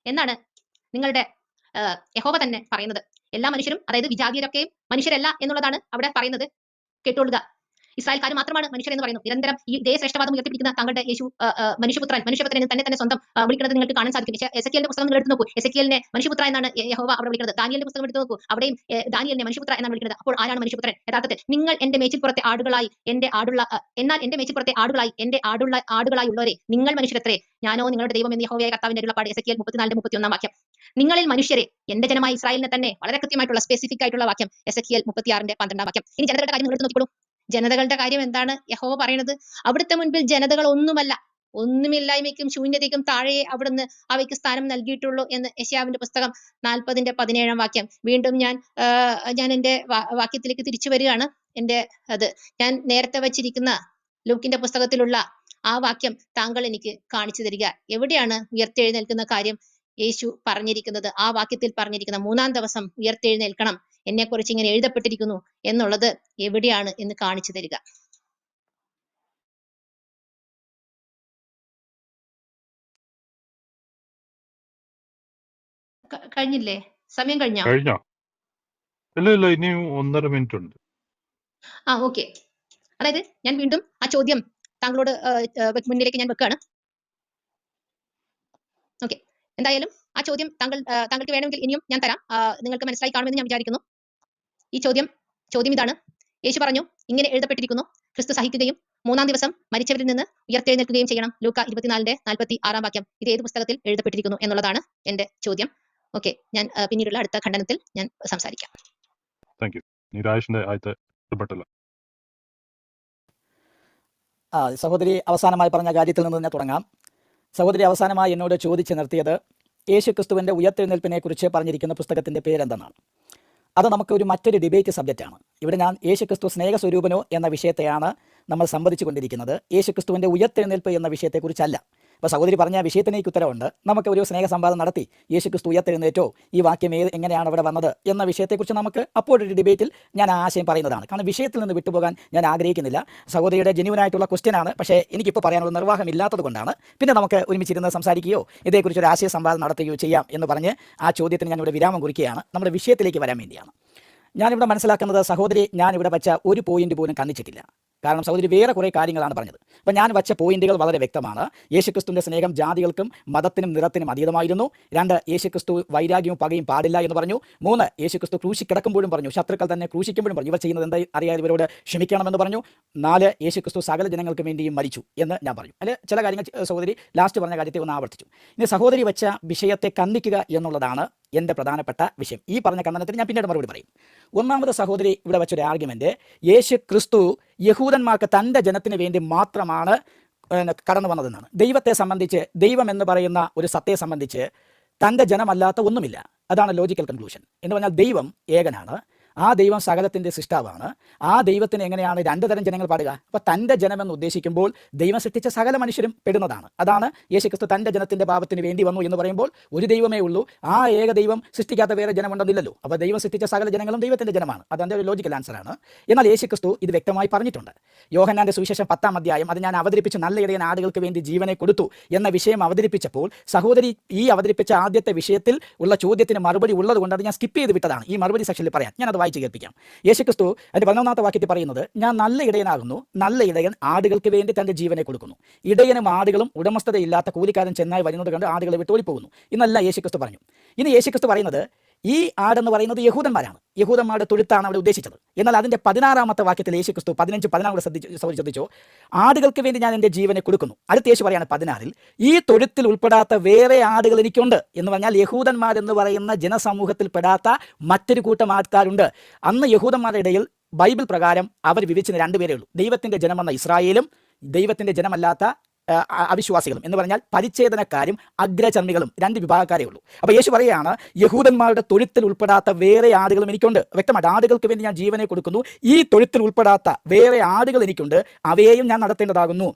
എന്നാണ് നിങ്ങളുടെ യഹോവ തന്നെ പറയുന്നത്. എല്ലാ മനുഷ്യരും, അതായത് വിജാതീയരൊക്കെയും മനുഷ്യരല്ല എന്നുള്ളതാണ് അവിടെ പറയുന്നത്. കേട്ടുകൊള്ളുക, ഇസ്രായേൽക്കാർ മാത്രമാണ് മനുഷ്യർ എന്ന് പറയുന്നു. നിരന്തരം ഈ ദേശശ്രേഷ്ഠവാദം ഉയർത്തിപ്പിടിക്കുന്ന താങ്കളുടെ യേശു മനുഷ്യപുത്രൻ തന്നെ സ്വന്തം വിളിക്കുന്നത് നിങ്ങൾക്ക് കാണാൻ സാധിക്കും. എസെക്കിയേലിന്റെ പുസ്തകം നിങ്ങൾ എടുത്ത് നോക്കൂ, എസെക്കിയേലിനെ മനുഷ്യപുത്ര എന്നാണ് യഹോവ അവിടെ വിളിക്കുന്നത്. ദാനിയേലിന്റെ പുസ്തകം എടുത്ത് നോക്കൂ, അവിടെയും ദാനിയേലിനെ മനുഷ്യപുത്ര എന്നാണ് വിളിക്കുന്നത്. അപ്പോൾ ആരാണ് മനുഷ്യപുത്രൻ? യഥാർത്ഥത്തിൽ നിങ്ങൾ എന്റെ മേച്ചിൽപ്പുറത്തെ ആടുകളായി എന്നാൽ എന്റെ മേച്ചിൽപ്പുറത്തെ ആടുകളായി ഉള്ളവരെ, നിങ്ങൾ മനുഷ്യരത്രേ, ഞാനോ നിങ്ങളുടെ ദൈവം എന്ന് യഹോവയായ കർത്താവിന്റെ അരുളപ്പാട്. എസെക്കിയേൽ 34:31 വാക്യം. നിങ്ങളിൽ മനുഷ്യരെ, എന്റെ ജനമായ ഇസ്രായേലിനെ തന്നെ വളരെ കൃത്യമായിട്ടുള്ള സ്പെസിഫിക് ആയിട്ടുള്ള വാക്യം എസെക്കിയേൽ 36:12 വാക്യം. ഇനി ജനതകളുടെ കാര്യം നിങ്ങൾ നോക്കിക്കോളൂ. ജനതകളുടെ കാര്യം എന്താണ് യഹോവ പറയുന്നത്? അവിടുത്തെ മുൻപിൽ ജനതകൾ ഒന്നുമല്ല, ഒന്നുമില്ലായ്മയ്ക്കും ശൂന്യതയ്ക്കും താഴെ അവിടുന്ന് അവയ്ക്ക് സ്ഥാനം നൽകിയിട്ടുള്ളൂ എന്ന് യെശയ്യാവിന്റെ പുസ്തകം 40:17 വാക്യം. വീണ്ടും ഞാൻ എന്റെ വാക്യത്തിലേക്ക് തിരിച്ചു വരികയാണ്. ഞാൻ നേരത്തെ വച്ചിരിക്കുന്ന ലൂക്കിന്റെ പുസ്തകത്തിലുള്ള ആ വാക്യം താങ്കൾ എനിക്ക് കാണിച്ചു തരിക. എവിടെയാണ് ഉയർത്തെഴുന്നേൽക്കുന്ന കാര്യം? യേശു പറഞ്ഞിരിക്കുന്നത്, ആ വാക്യത്തിൽ പറഞ്ഞിരിക്കുന്ന 3-ാം ദിവസം ഉയർത്തെഴുന്നേൽക്കണം, എന്നെക്കുറിച്ച് ഇങ്ങനെ എഴുതപ്പെട്ടിരിക്കുന്നു എന്നുള്ളത് എവിടെയാണ് എന്ന് കാണിച്ചു തരിക. കഴിഞ്ഞില്ലേ? സമയം കഴിഞ്ഞോ? കഴിഞ്ഞോ? ഇല്ല, ഇനിയും 1.5 മിനിറ്റ് ഉണ്ട്. ഓക്കെ. അതായത് ഞാൻ വീണ്ടും ആ ചോദ്യം താങ്കളോട് മുന്നിലേക്ക് ഞാൻ വെക്കുകയാണ്. ഓക്കെ, എന്തായാലും ആ ചോദ്യം താങ്കൾക്ക് വേണമെങ്കിൽ ഇനിയും ഞാൻ തരാം. നിങ്ങൾക്ക് മനസ്സിലായി കാണുമെന്ന് ഞാൻ വിചാരിക്കുന്നു. ഈ ചോദ്യം ഇതാണ്. യേശു പറഞ്ഞു, ഇങ്ങനെ എഴുതപ്പെട്ടിരിക്കുന്നു, ക്രിസ്തു സഹിക്കുകയും 3-ാം ദിവസം മരിച്ചവരിൽ നിന്ന് ഉയർത്തെഴുന്നേൽക്കുകയും ചെയ്യണം. ലൂക്ക 24:46 വാക്യം. ഇത് ഏത് പുസ്തകത്തിൽ എഴുതപ്പെട്ടിരിക്കുന്നു എന്നുള്ളതാണ് എന്റെ ചോദ്യം. ഓക്കെ, ഞാൻ പിന്നീടുള്ള അടുത്ത ഖണ്ഡനത്തിൽ ഞാൻ സംസാരിക്കാം. Thank you. നിരാശിന്റെ ആദ്യത്തെ റിബട്ടൽ. സഹോദരി അവസാനമായി പറഞ്ഞ കാര്യത്തിൽ നിന്ന് തന്നെ തുടങ്ങാം. സഹോദരി അവസാനമായി എന്നോട് ചോദിച്ചു നിർത്തിയത് യേശു ക്രിസ്തുവിൻ്റെ ഉയർത്തെഴുന്നേൽപ്പിനെ കുറിച്ച് പറഞ്ഞിരിക്കുന്ന പുസ്തകത്തിൻ്റെ പേരെന്തെന്നാണ്. അത് നമുക്ക് മറ്റൊരു ഡിബേറ്റ് സബ്ജക്റ്റാണ്. ഇവിടെ ഞാൻ യേശു ക്രിസ്തു സ്നേഹസ്വരൂപനോ എന്ന വിഷയത്തെയാണ് നമ്മൾ സംവദിച്ചു കൊണ്ടിരിക്കുന്നത്. യേശു ക്രിസ്തുവിൻ്റെ ഉയർത്തെഴുന്നേൽപ്പ് എന്ന വിഷയത്തെക്കുറിച്ചല്ല. അപ്പോൾ സഹോദരി പറഞ്ഞ വിഷയത്തിനേക്ക് ഉത്തരവുണ്ട്. നമുക്ക് ഒരു സ്നേഹസംവാദം നടത്തി യേശു ക്രിസ്തു ഉയർത്തെഴുന്നേറ്റോ, ഈ വാക്യം എങ്ങനെയാണ് അവിടെ വന്നത് എന്ന വിഷയത്തെക്കുറിച്ച് നമുക്ക് അപ്പോഴൊരു ഡിബേറ്റിൽ ഞാൻ ആ ആശയം പറയുന്നതാണ്. കാരണം വിഷയത്തിൽ നിന്ന് വിട്ടുപോകാൻ ഞാൻ ആഗ്രഹിക്കുന്നില്ല. സഹോദരിയുടെ ജെന്യുവനായിട്ടുള്ള ക്വസ്റ്റ്യനാണ്, പക്ഷേ എനിക്കിപ്പോൾ പറയാനുള്ള നിർവാഹമില്ലാത്തത് കൊണ്ടാണ്. പിന്നെ നമുക്ക് ഒരുമിച്ചിരുന്ന് സംസാരിക്കുകയോ ഇതേക്കുറിച്ച് ഒരു ആശയ സംവാദം നടത്തുകയോ ചെയ്യാം എന്ന് പറഞ്ഞ് ആ ചോദ്യത്തിന് ഞാനിവിടെ വിരാമം കുറിക്കുകയാണ്. നമ്മുടെ വിഷയത്തിലേക്ക് വരാൻ വേണ്ടിയാണ് ഞാനിവിടെ മനസ്സിലാക്കുന്നത്. സഹോദരി ഞാനിവിടെ വച്ച ഒരു പോയിന്റ് പോലും കണ്ണിച്ചിട്ടില്ല. കാരണം സഹോദരി വേറെ കുറേ കാര്യങ്ങളാണ് പറഞ്ഞത്. അപ്പം ഞാൻ വച്ച പോയിന്റുകൾ വളരെ വ്യക്തമാണ്. യേശുക്രിസ്തുവിൻ്റെ സ്നേഹം ജാതികൾക്കും മതത്തിനും നിറത്തിനും അതീതമായിരുന്നു. 2, യേശുക്രിസ്തു വൈരാഗ്യവും പകയും പാടില്ല എന്ന് പറഞ്ഞു. 3, യേശുക്രിസ്തു ക്രൂശി കിടക്കുമ്പോഴും പറഞ്ഞു, ശത്രുക്കൾ തന്നെ ക്രൂശിക്കുമ്പോഴും പറഞ്ഞു, ഇവർ ചെയ്യുന്നത് എന്താ അറിയാതെ ഇവരോട് ക്ഷമിക്കണമെന്ന് പറഞ്ഞു. 4, യേശുക്രിസ്തു സകല ജനങ്ങൾക്ക് വേണ്ടിയും മരിച്ചു എന്ന് ഞാൻ പറഞ്ഞു. അതിൽ ചില കാര്യങ്ങൾ സഹോദരി ലാസ്റ്റ് പറഞ്ഞ കാര്യത്തെ ഒന്ന് ആവർത്തിച്ചു. ഇനി സഹോദരി വെച്ച വിഷയത്തെ കണ്ണിക്കുക എന്നുള്ളതാണ് എൻ്റെ പ്രധാനപ്പെട്ട വിഷയം. ഈ പറഞ്ഞ ഖണ്ഡനത്തിന് ഞാൻ പിന്നീട് മറുപടി പറയും. ഒന്നാമത് സഹോദരി ഇവിടെ വെച്ചൊരു ആർഗ്യുമെന്റ്, യേശു ക്രിസ്തു യഹൂദന്മാർക്ക് തൻ്റെ ജനത്തിന് വേണ്ടി മാത്രമാണ് കടന്നു വന്നതെന്നാണ്. ദൈവത്തെ സംബന്ധിച്ച്, ദൈവം എന്ന് പറയുന്ന ഒരു സത്യത്തെ സംബന്ധിച്ച് തൻ്റെ ജനമല്ലാത്ത ഒന്നുമില്ല. അതാണ് ലോജിക്കൽ കൺക്ലൂഷൻ. എന്ന് പറഞ്ഞാൽ ദൈവം ഏകനാണ്. ആ ദൈവം സകലത്തിൻ്റെ സൃഷ്ടാവാണ്. ആ ദൈവത്തിന് എങ്ങനെയാണ് 2 തരം ജനങ്ങൾ പാടുക? അപ്പോൾ തൻ്റെ ജനമെന്ന് ഉദ്ദേശിക്കുമ്പോൾ ദൈവം സൃഷ്ടിച്ച സകല മനുഷ്യരും പെടുന്നതാണ്. അതാണ് യേശുക്രിസ്തു തൻ്റെ ജനത്തിൻ്റെ പാപത്തിന് വേണ്ടി വന്നു എന്ന് പറയുമ്പോൾ ഒരു ദൈവമേ ഉള്ളൂ. ആ ഏക ദൈവം സൃഷ്ടിക്കാത്ത വേറെ ജനമുണ്ടെന്നില്ലല്ലോ. അപ്പോൾ ദൈവം സൃഷ്ടിച്ച സകല ജനങ്ങളും ദൈവത്തിൻ്റെ ജനമാണ്. അതെൻ്റെ ഒരു ലോജിക്കൽ ആൻസറാണ്. എന്നാൽ യേശുക്രിസ്തു ഇത് വ്യക്തമായി പറഞ്ഞിട്ടുണ്ട്. യോഹന്നാൻ്റെ സുവിശേഷം 10-ാം അധ്യായം, അത് ഞാൻ അവതരിപ്പിച്ച് നല്ല ഇടയൻ ആടുകൾക്ക് വേണ്ടി ജീവനെ കൊടുത്തു എന്ന വിഷയം അവതരിപ്പിച്ചപ്പോൾ സഹോദരി ഈ അവതരിപ്പിച്ച ആദ്യത്തെ വിഷയത്തിൽ ഉള്ള ചോദ്യത്തിന് മറുപടി ഉള്ളത് കൊണ്ട് അത് ഞാൻ സ്കിപ്പ് ചെയ്ത് വിട്ടതാണ്. ഈ മറുപടി സെക്ഷനിൽ പറയാം, ഞാനത് വായിച്ച് കേൾപ്പിക്കാം. യേശുക്രിസ്തു അതിന്റെ 11-ാമത്തെ വാക്യത്തിൽ പറയുന്നത്, ഞാൻ നല്ല ഇടയനാകുന്നു, നല്ല ഇടയൻ ആടുകൾക്ക് വേണ്ടി തന്റെ ജീവനെ കൊടുക്കുന്നു. ഇടയനും ആടുകളും ഉടമസ്ഥതയില്ലാത്ത കൂലിക്കാരൻ ചെന്നായി വരുന്നത് കണ്ട് ആടുകളെ വിട്ട് ഓടിപ്പോകുന്നു എന്നല്ല യേശുക്രിസ്തു പറഞ്ഞു. ഇനി യേശുക്രിസ്തു പറയുന്നത് ഈ ആടെന്ന് പറയുന്നത് യഹൂദന്മാരാണ്. യഹൂദന്മാരുടെ തൊഴുത്താണ് അവിടെ ഉദ്ദേശിച്ചത്. എന്നാൽ അതിൻ്റെ 16-ാമത്തെ വാക്യത്തിൽ യേശുക്രിസ്തു 15-16 ശ്രദ്ധിച്ചോ, ആടുകൾക്ക് വേണ്ടി ഞാൻ എൻ്റെ ജീവനെ കൊടുക്കുന്നു. അടുത്ത യേശു പറയാണ് 16-ൽ, ഈ തൊഴുത്തിൽ ഉൾപ്പെടാത്ത വേറെ ആടുകൾ എനിക്കുണ്ട് എന്ന് പറഞ്ഞാൽ യഹൂദന്മാരെന്ന് പറയുന്ന ജനസമൂഹത്തിൽ പെടാത്ത മറ്റൊരു കൂട്ടം ആൾക്കാരുണ്ട്. അന്ന് യഹൂദന്മാരുടെ ഇടയിൽ ബൈബിൾ പ്രകാരം അവർ വിഭജിച്ചിന് 2 പേരേ ഉള്ളൂ. ദൈവത്തിൻ്റെ ജനമെന്ന ഇസ്രായേലും ദൈവത്തിൻ്റെ ജനമല്ലാത്ത അവിശ്വാസികളും എന്ന് പറഞ്ഞാൽ പരിച്ഛേദനക്കാരും അഗ്രചർമ്മികളും 2 വിഭാഗക്കാരേ ഉള്ളൂ. അപ്പോൾ യേശു പറയുകയാണ്, യഹൂദന്മാരുടെ തൊഴുത്തിൽ ഉൾപ്പെടാത്ത വേറെ ആടുകളും എനിക്കുണ്ട്. വ്യക്തമായിട്ട് ആടുകൾക്ക് വേണ്ടി ഞാൻ ജീവനെ കൊടുക്കുന്നു. ഈ തൊഴുത്തിൽ ഉൾപ്പെടാത്ത വേറെ ആടുകൾ എനിക്കുണ്ട്, അവയെയും ഞാൻ നടത്തേണ്ടതാകുന്നു.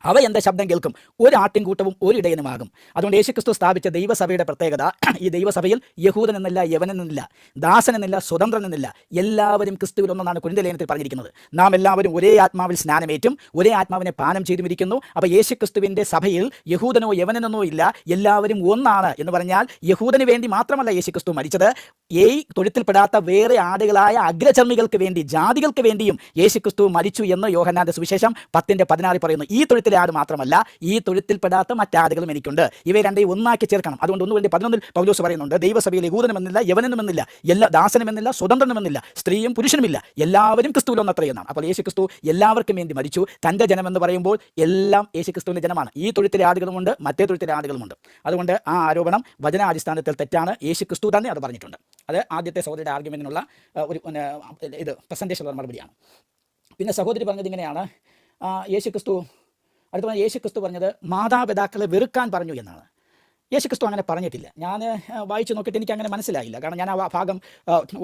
അവ എൻ്റെ ശബ്ദം കേൾക്കും, ഒരു ആട്ടിൻകൂട്ടവും ഒരു ഇടയനുമാകും. അതുകൊണ്ട് യേശുക്രിസ്തു സ്ഥാപിച്ച ദൈവസഭയുടെ പ്രത്യേകത, ഈ ദൈവസഭയിൽ യഹൂദൻ എന്നില്ല, യവനൻ എന്നില്ല, ദാസൻ എന്നില്ല, സ്വതന്ത്രൻ എന്നില്ല, എല്ലാവരും ക്രിസ്തുവിൽ ഒന്നെന്നാണ് കൊരിന്ത്യർ ലേഖനത്തിൽ പറഞ്ഞിരിക്കുന്നത്. നാം എല്ലാവരും ഒരേ ആത്മാവിൽ സ്നാനമേറ്റും ഒരേ ആത്മാവിനെ പാനം ചെയ്തുമിരിക്കുന്നു. അപ്പോൾ യേശുക്രിസ്തുവിൻ്റെ സഭയിൽ യഹൂദനോ യവനനോ ഇല്ല, എല്ലാവരും ഒന്നാണ് എന്ന് പറഞ്ഞാൽ യഹൂദന് വേണ്ടി മാത്രമല്ല യേശുക്രിസ്തു മരിച്ചത്, ഈ തൊഴുത്തിൽപ്പെടാത്ത വേറെ ആടുകളായ അഗ്രചർമ്മികൾക്ക് വേണ്ടി, ജാതികൾക്ക് വേണ്ടിയും യേശുക്രിസ്തു മരിച്ചു എന്ന് യോഹന്നാന്റെ സുവിശേഷം 10:16 പറയുന്നു. ഈ തൊഴുത്തിലെ ആട് മാത്രമല്ല, ഈ തൊഴുത്തിൽപ്പെടാത്ത മറ്റാടുകളും എനിക്കുണ്ട്. ഇവയെ 2 ഒന്നാക്കി ചേർക്കണം. അതുകൊണ്ട് 1:11 പൗലോസ് പറയുന്നുണ്ട്, ദൈവസഭയിൽ യഹൂദനുമെന്നില്ല, യവനനുമെന്നില്ല, എല്ലാ ദാസനുമെന്നില്ല, സ്വതന്ത്രനുമെന്നില്ല, സ്ത്രീയും പുരുഷനുമില്ല, എല്ലാവരും ക്രിസ്തുവിൽ ഒന്നത്രയെന്നാണ്. അപ്പോൾ യേശുക്രിസ്തു എല്ലാവർക്കും വേണ്ടി മരിച്ചു. തൻ്റെ ജനമെന്ന് പറയുമ്പോൾ എല്ലാം യേശുക്രിസ്തുവിൻ്റെ ജനമാണ്. ഈ തൊഴുത്തിലെ ആടുകളുമുണ്ട്, മറ്റേ തൊഴുത്തിലെ ആടുകളുമുണ്ട്. അതുകൊണ്ട് ആ ആരോപണം വചനാടിസ്ഥാനത്തിൽ തെറ്റാണ്. യേശുക്രിസ്തു തന്നെ അത് പറഞ്ഞിട്ടുണ്ട്. അത് ആദ്യത്തെ സഹോദരിയുടെ ആർഗ്യുമെന്റിനുള്ള ഒരു പ്രസന്റേഷനുള്ള മറുപടിയാണ്. പിന്നെ സഹോദരി പറഞ്ഞത് ഇങ്ങനെയാണ്, യേശുക്രിസ്തു പറഞ്ഞത് മാതാപിതാക്കളെ വെറുക്കാൻ പറഞ്ഞു എന്നാണ്. യേശുക്രിസ്തു അങ്ങനെ പറഞ്ഞിട്ടില്ല. ഞാൻ വായിച്ചു നോക്കിയിട്ട് എനിക്ക് അങ്ങനെ മനസ്സിലായില്ല. കാരണം ഞാൻ ആ ഭാഗം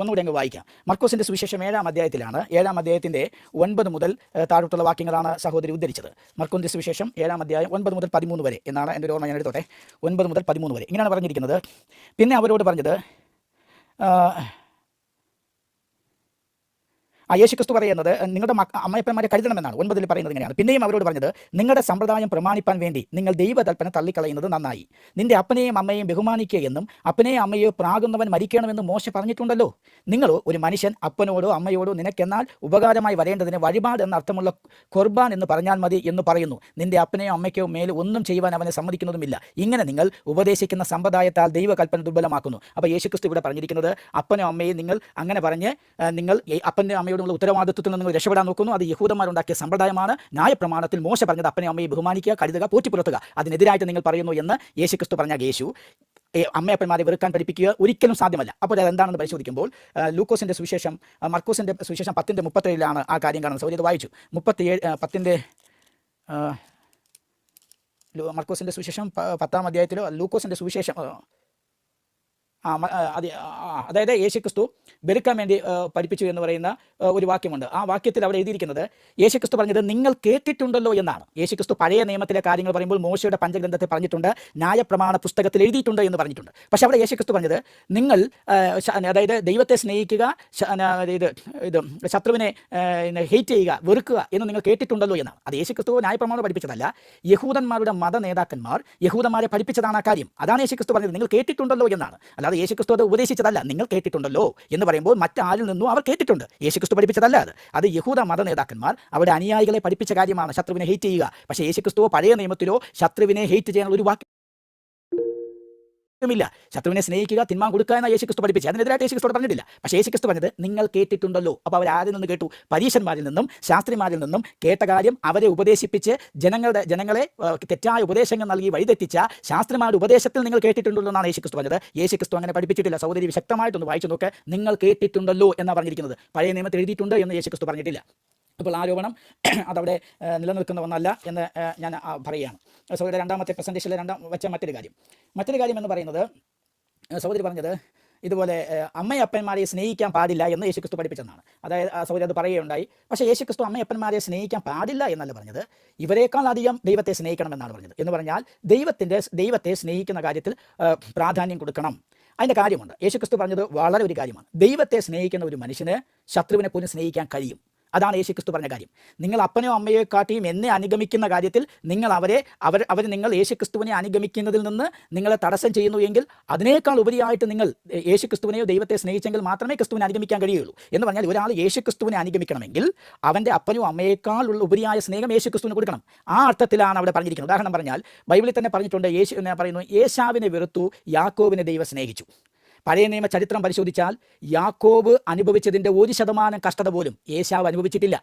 ഒന്നുകൂടെ അങ്ങ് വായിക്കാം. മർക്കോസിൻ്റെ സുവിശേഷം 7-ാം അധ്യായത്തിലാണ്. 7-ാം അധ്യായത്തിൻ്റെ 9 മുതൽ താഴോട്ടുള്ള വാക്യങ്ങളാണ് സഹോദരി ഉദ്ധരിച്ചത്. മർക്കോസിൻ്റെ സുവിശേഷം 7-ാം അധ്യായം 9 മുതൽ 13 വരെ എന്നാണ് എൻ്റെ ഓർമ്മ. ഞാൻ എടുത്തോട്ടെ. 9 മുതൽ 13 വരെ ഇങ്ങനെയാണ് പറഞ്ഞിരിക്കുന്നത്. പിന്നെ അവരോട് പറഞ്ഞത്, യേശുക്രിസ്തു പറയുന്നത് നിങ്ങളുടെ അമ്മയപ്പന്മാരെ കരുതണമെന്നാണ്. 9-ൽ പറയുന്നത് ഇങ്ങനെയാണ്. പിന്നെയും അവരോട് പറഞ്ഞത്, നിങ്ങളുടെ സമ്പ്രദായം പ്രമാണിപ്പാൻ വേണ്ടി നിങ്ങൾ ദൈവകൽപ്പന തള്ളിക്കളയുന്നത് നന്നായി. നിന്റെ അപ്പനെയും അമ്മയെയും ബഹുമാനിക്കുക എന്നും അപ്പനെയും അമ്മയോ പ്രാകുന്നവൻ മരിക്കണമെന്നും മോശ പറഞ്ഞിട്ടുണ്ടല്ലോ. നിങ്ങളോ ഒരു മനുഷ്യൻ അപ്പനോടോ അമ്മയോടോ നിനക്കെന്നാൽ ഉപകാരമായി വരേണ്ടതിന് വഴിപാട് എന്ന അർത്ഥമുള്ള ഖുർബാൻ എന്ന് പറഞ്ഞാൽ മതി എന്ന് പറയുന്നു. നിന്റെ അപ്പനെയോ അമ്മയ്ക്കോ മേൽ ഒന്നും ചെയ്യുവാൻ അവനെ സമ്മതിക്കുന്നതുമില്ല. ഇങ്ങനെ നിങ്ങൾ ഉപദേശിക്കുന്ന സമ്പ്രദായത്താൽ ദൈവകൽപ്പന ദുർബലമാക്കുന്നു. അപ്പോൾ യേശുക്രിസ്തു ഇവിടെ പറഞ്ഞിരിക്കുന്നത്, അപ്പനോ അമ്മയെ നിങ്ങൾ അങ്ങനെ പറഞ്ഞ് നിങ്ങൾ അപ്പൻ്റെ അമ്മയോടുള്ള ഉത്തരവാദിത്വത്തിൽ നിങ്ങൾ രക്ഷപ്പെടാൻ നോക്കുന്നു. അത് യഹൂദന്മാരുണ്ടാക്കിയ സമ്പ്രദായമാണ്. ന്യായപ്രമാണത്തിൽ മോശ പറഞ്ഞത് അപ്പനെ അമ്മയെ ബഹുമാനിക്കുക, കരുതുക, പോറ്റിപ്പുലർത്തുക. അതിനെതിരായിട്ട് നിങ്ങൾ പറയുന്നു എന്ന് യേശുക്രിസ്തു പറഞ്ഞ യേശു അമ്മയപ്പന്മാരെ വെറുക്കാൻ പഠിപ്പിക്കുക ഒരിക്കലും സാധ്യമല്ല. അപ്പോൾ അതെന്താണെന്ന് പരിശോധിക്കുമ്പോൾ ലൂക്കോസിൻ്റെ സുവിശേഷം, മർക്കോസിൻ്റെ സുവിശേഷം 10:37 ആ കാര്യം കാണുന്നത്. സൗദി വായിച്ചു. 10 മർക്കോസിൻ്റെ സുവിശേഷം 10-ാം അധ്യായത്തിലോ ലൂക്കോസിൻ്റെ സുവിശേഷം അതായത് യേശുക്രിസ്തു വെറുക്കാൻ വേണ്ടി പഠിപ്പിച്ചു എന്ന് പറയുന്ന ഒരു വാക്യമുണ്ട്. ആ വാക്യത്തിൽ അവിടെ എഴുതിയിരിക്കുന്നത്, യേശുക്രിസ്തു പറഞ്ഞത് നിങ്ങൾ കേട്ടിട്ടുണ്ടല്ലോ എന്നാണ്. യേശുക്രിസ്തു പഴയ നിയമത്തിലെ കാര്യങ്ങൾ പറയുമ്പോൾ മോശയുടെ പഞ്ചഗ്രന്ഥത്തിൽ പറഞ്ഞിട്ടുണ്ട്, ന്യായപ്രമാണ പുസ്തകത്തിൽ എഴുതിയിട്ടുണ്ട് എന്ന് പറഞ്ഞിട്ടുണ്ട്. പക്ഷേ അവിടെ യേശുക്രിസ്തു പറഞ്ഞത് നിങ്ങൾ അതായത് ദൈവത്തെ സ്നേഹിക്കുക, ഇത് ശത്രുവിനെ ഹെയ്റ്റ് ചെയ്യുക, വെറുക്കുക എന്ന് നിങ്ങൾ കേട്ടിട്ടുണ്ടല്ലോ എന്നാണ്. അത് യേശുക്രിസ്തു ന്യായപ്രമാണം പഠിപ്പിച്ചതല്ല. യഹൂദന്മാരുടെ മത നേതാക്കന്മാർ യഹൂദന്മാരെ പഠിപ്പിച്ചതാണ് ആ കാര്യം. അതാണ് യേശുക്രിസ്തു പറഞ്ഞത്, നിങ്ങൾ കേട്ടിട്ടുണ്ടല്ലോ എന്നാണ്. അല്ലാതെ യേശുക്രിസ്തു അത് ഉപദേശിച്ചതല്ല. നിങ്ങൾ കേട്ടിട്ടുണ്ടല്ലോ എന്ന് പറയുമ്പോൾ മറ്റാരിൽ നിന്നും അവർ കേട്ടിട്ടുണ്ട്. യേശുക്രിസ്തു പഠിപ്പിച്ചതല്ല. അത് യഹൂദ മത നേതാക്കന്മാർ അവരുടെ അനുയായികളെ പഠിപ്പിച്ച കാര്യമാണ്, ശത്രുവിനെ ഹെയ്റ്റ് ചെയ്യുക. പക്ഷേ യേശുക്രിസ്തുവോ പഴയ നിയമത്തിലോ ശത്രുവിനെ ഹെയ്റ്റ് ചെയ്യാനുള്ള ഒരു വാക്യം ഇല്ല. ശത്രുവിനെ സ്നേഹിക്കുക, തിന്മാൻ കൊടുക്കുക എന്ന യേശുക്രിസ്തു പഠിപ്പിച്ചു. അതിനെതിരായിട്ട് യേശുക്രിസ്തു പറഞ്ഞിട്ടില്ല. പക്ഷേ യേശുക്രിസ്തു പറഞ്ഞത് നിങ്ങൾ കേട്ടിട്ടുണ്ടല്ലോ. അപ്പോൾ അവർ ആരിൽ നിന്ന് കേട്ടു? പരീശന്മാരിൽ നിന്നും ശാസ്ത്രിമാരിൽ നിന്നും കേട്ട കാര്യം അവരെ ഉപദേശിപ്പിച്ച് ജനങ്ങളെ തെറ്റായ ഉപദേശങ്ങൾ നൽകി വഴിതെറ്റിച്ച ശാസ്ത്രിമാരുടെ ഉപദേശത്തിൽ നിങ്ങൾ കേട്ടിട്ടുണ്ടല്ലോ എന്നാണ് യേശുക്രിസ്തു പറഞ്ഞത്. യേശുക്രിസ്തു അങ്ങനെ പഠിപ്പിച്ചിട്ടില്ല. സഹോദരി ശക്തമായിട്ടൊന്ന് വായിച്ചു നോക്ക്. നിങ്ങൾ കേട്ടിട്ടുണ്ടല്ലോ എന്നാണ് പറഞ്ഞിരിക്കുന്നത്. പഴയ നിയമത്തിൽ എഴുതിയിട്ടുണ്ട് എന്ന് യേശുക്രിസ്തു പറഞ്ഞിട്ടില്ല. അപ്പോൾ ആരോപണം അതവിടെ നിലനിൽക്കുന്ന ഒന്നല്ല എന്ന് ഞാൻ പറയുകയാണ്. സഹോദരി രണ്ടാമത്തെ പ്രസൻറ്റേഷനിൽ വെച്ച മറ്റൊരു കാര്യം എന്ന് പറയുന്നത്, സഹോദരി പറഞ്ഞത് ഇതുപോലെ അമ്മയപ്പന്മാരെ സ്നേഹിക്കാൻ പാടില്ല എന്ന് യേശുക്രിസ്തു പഠിപ്പിച്ചെന്നാണ്. അതായത് സഹോദരി അത് പറയുകയുണ്ടായി. പക്ഷേ യേശുക്രിസ്തു അമ്മയപ്പന്മാരെ സ്നേഹിക്കാൻ പാടില്ല എന്നല്ല പറഞ്ഞത്, ഇവരെക്കാൾ അധികം ദൈവത്തെ സ്നേഹിക്കണമെന്നാണ് പറഞ്ഞത്. എന്ന് പറഞ്ഞാൽ ദൈവത്തെ സ്നേഹിക്കുന്ന കാര്യത്തിൽ പ്രാധാന്യം കൊടുക്കണം. അതിൻ്റെ കാര്യമുണ്ട്. യേശുക്രിസ്തു പറഞ്ഞത് വളരെ ഒരു കാര്യമാണ്. ദൈവത്തെ സ്നേഹിക്കുന്ന ഒരു മനുഷ്യന് ശത്രുവിനെ പോലും സ്നേഹിക്കാൻ കഴിയും. അതാണ് യേശുക്രിസ്തു പറഞ്ഞ കാര്യം. നിങ്ങൾ അപ്പനോ അമ്മയോ കാട്ടിയും എന്നെ അനുഗമിക്കുന്ന കാര്യത്തിൽ നിങ്ങൾ നിങ്ങൾ യേശുക്രിസ്തുവിനെ അനുഗമിക്കുന്നതിൽ നിന്ന് നിങ്ങളെ തടസ്സം ചെയ്യുന്നു എങ്കിൽ അതിനേക്കാൾ ഉപരിയായിട്ട് നിങ്ങൾ യേശുക്രിസ്തുവിനെയോ ദൈവത്തെ സ്നേഹിച്ചെങ്കിൽ മാത്രമേ ക്രിസ്തുവിനെ അനുഗമിക്കാൻ കഴിയുള്ളൂ. എന്ന് പറഞ്ഞാൽ ഒരാൾ യേശുക്രിസ്തുവിനെ അനുഗമിക്കണമെങ്കിൽ അവൻ്റെ അപ്പനോ അമ്മയേക്കാളുള്ള ഉപരിയായ സ്നേഹം യേശുക്രിസ്തുവിന് കൊടുക്കണം. ആ അർത്ഥത്തിലാണ് അവിടെ പറഞ്ഞിരിക്കുന്നത്. ഉദാഹരണം പറഞ്ഞാൽ ബൈബിളിൽ തന്നെ പറഞ്ഞിട്ടുണ്ട്, പറയുന്നു, ഏശാവിനെ വെറുത്തു, യാക്കോബിനെ ദൈവം സ്നേഹിച്ചു. പഴയ നിയമ ചരിത്രം പരിശോധിച്ചാൽ യാക്കോബ് അനുഭവിച്ചതിൻ്റെ 1% കഷ്ടത പോലും ഏശാവ് അനുഭവിച്ചിട്ടില്ല.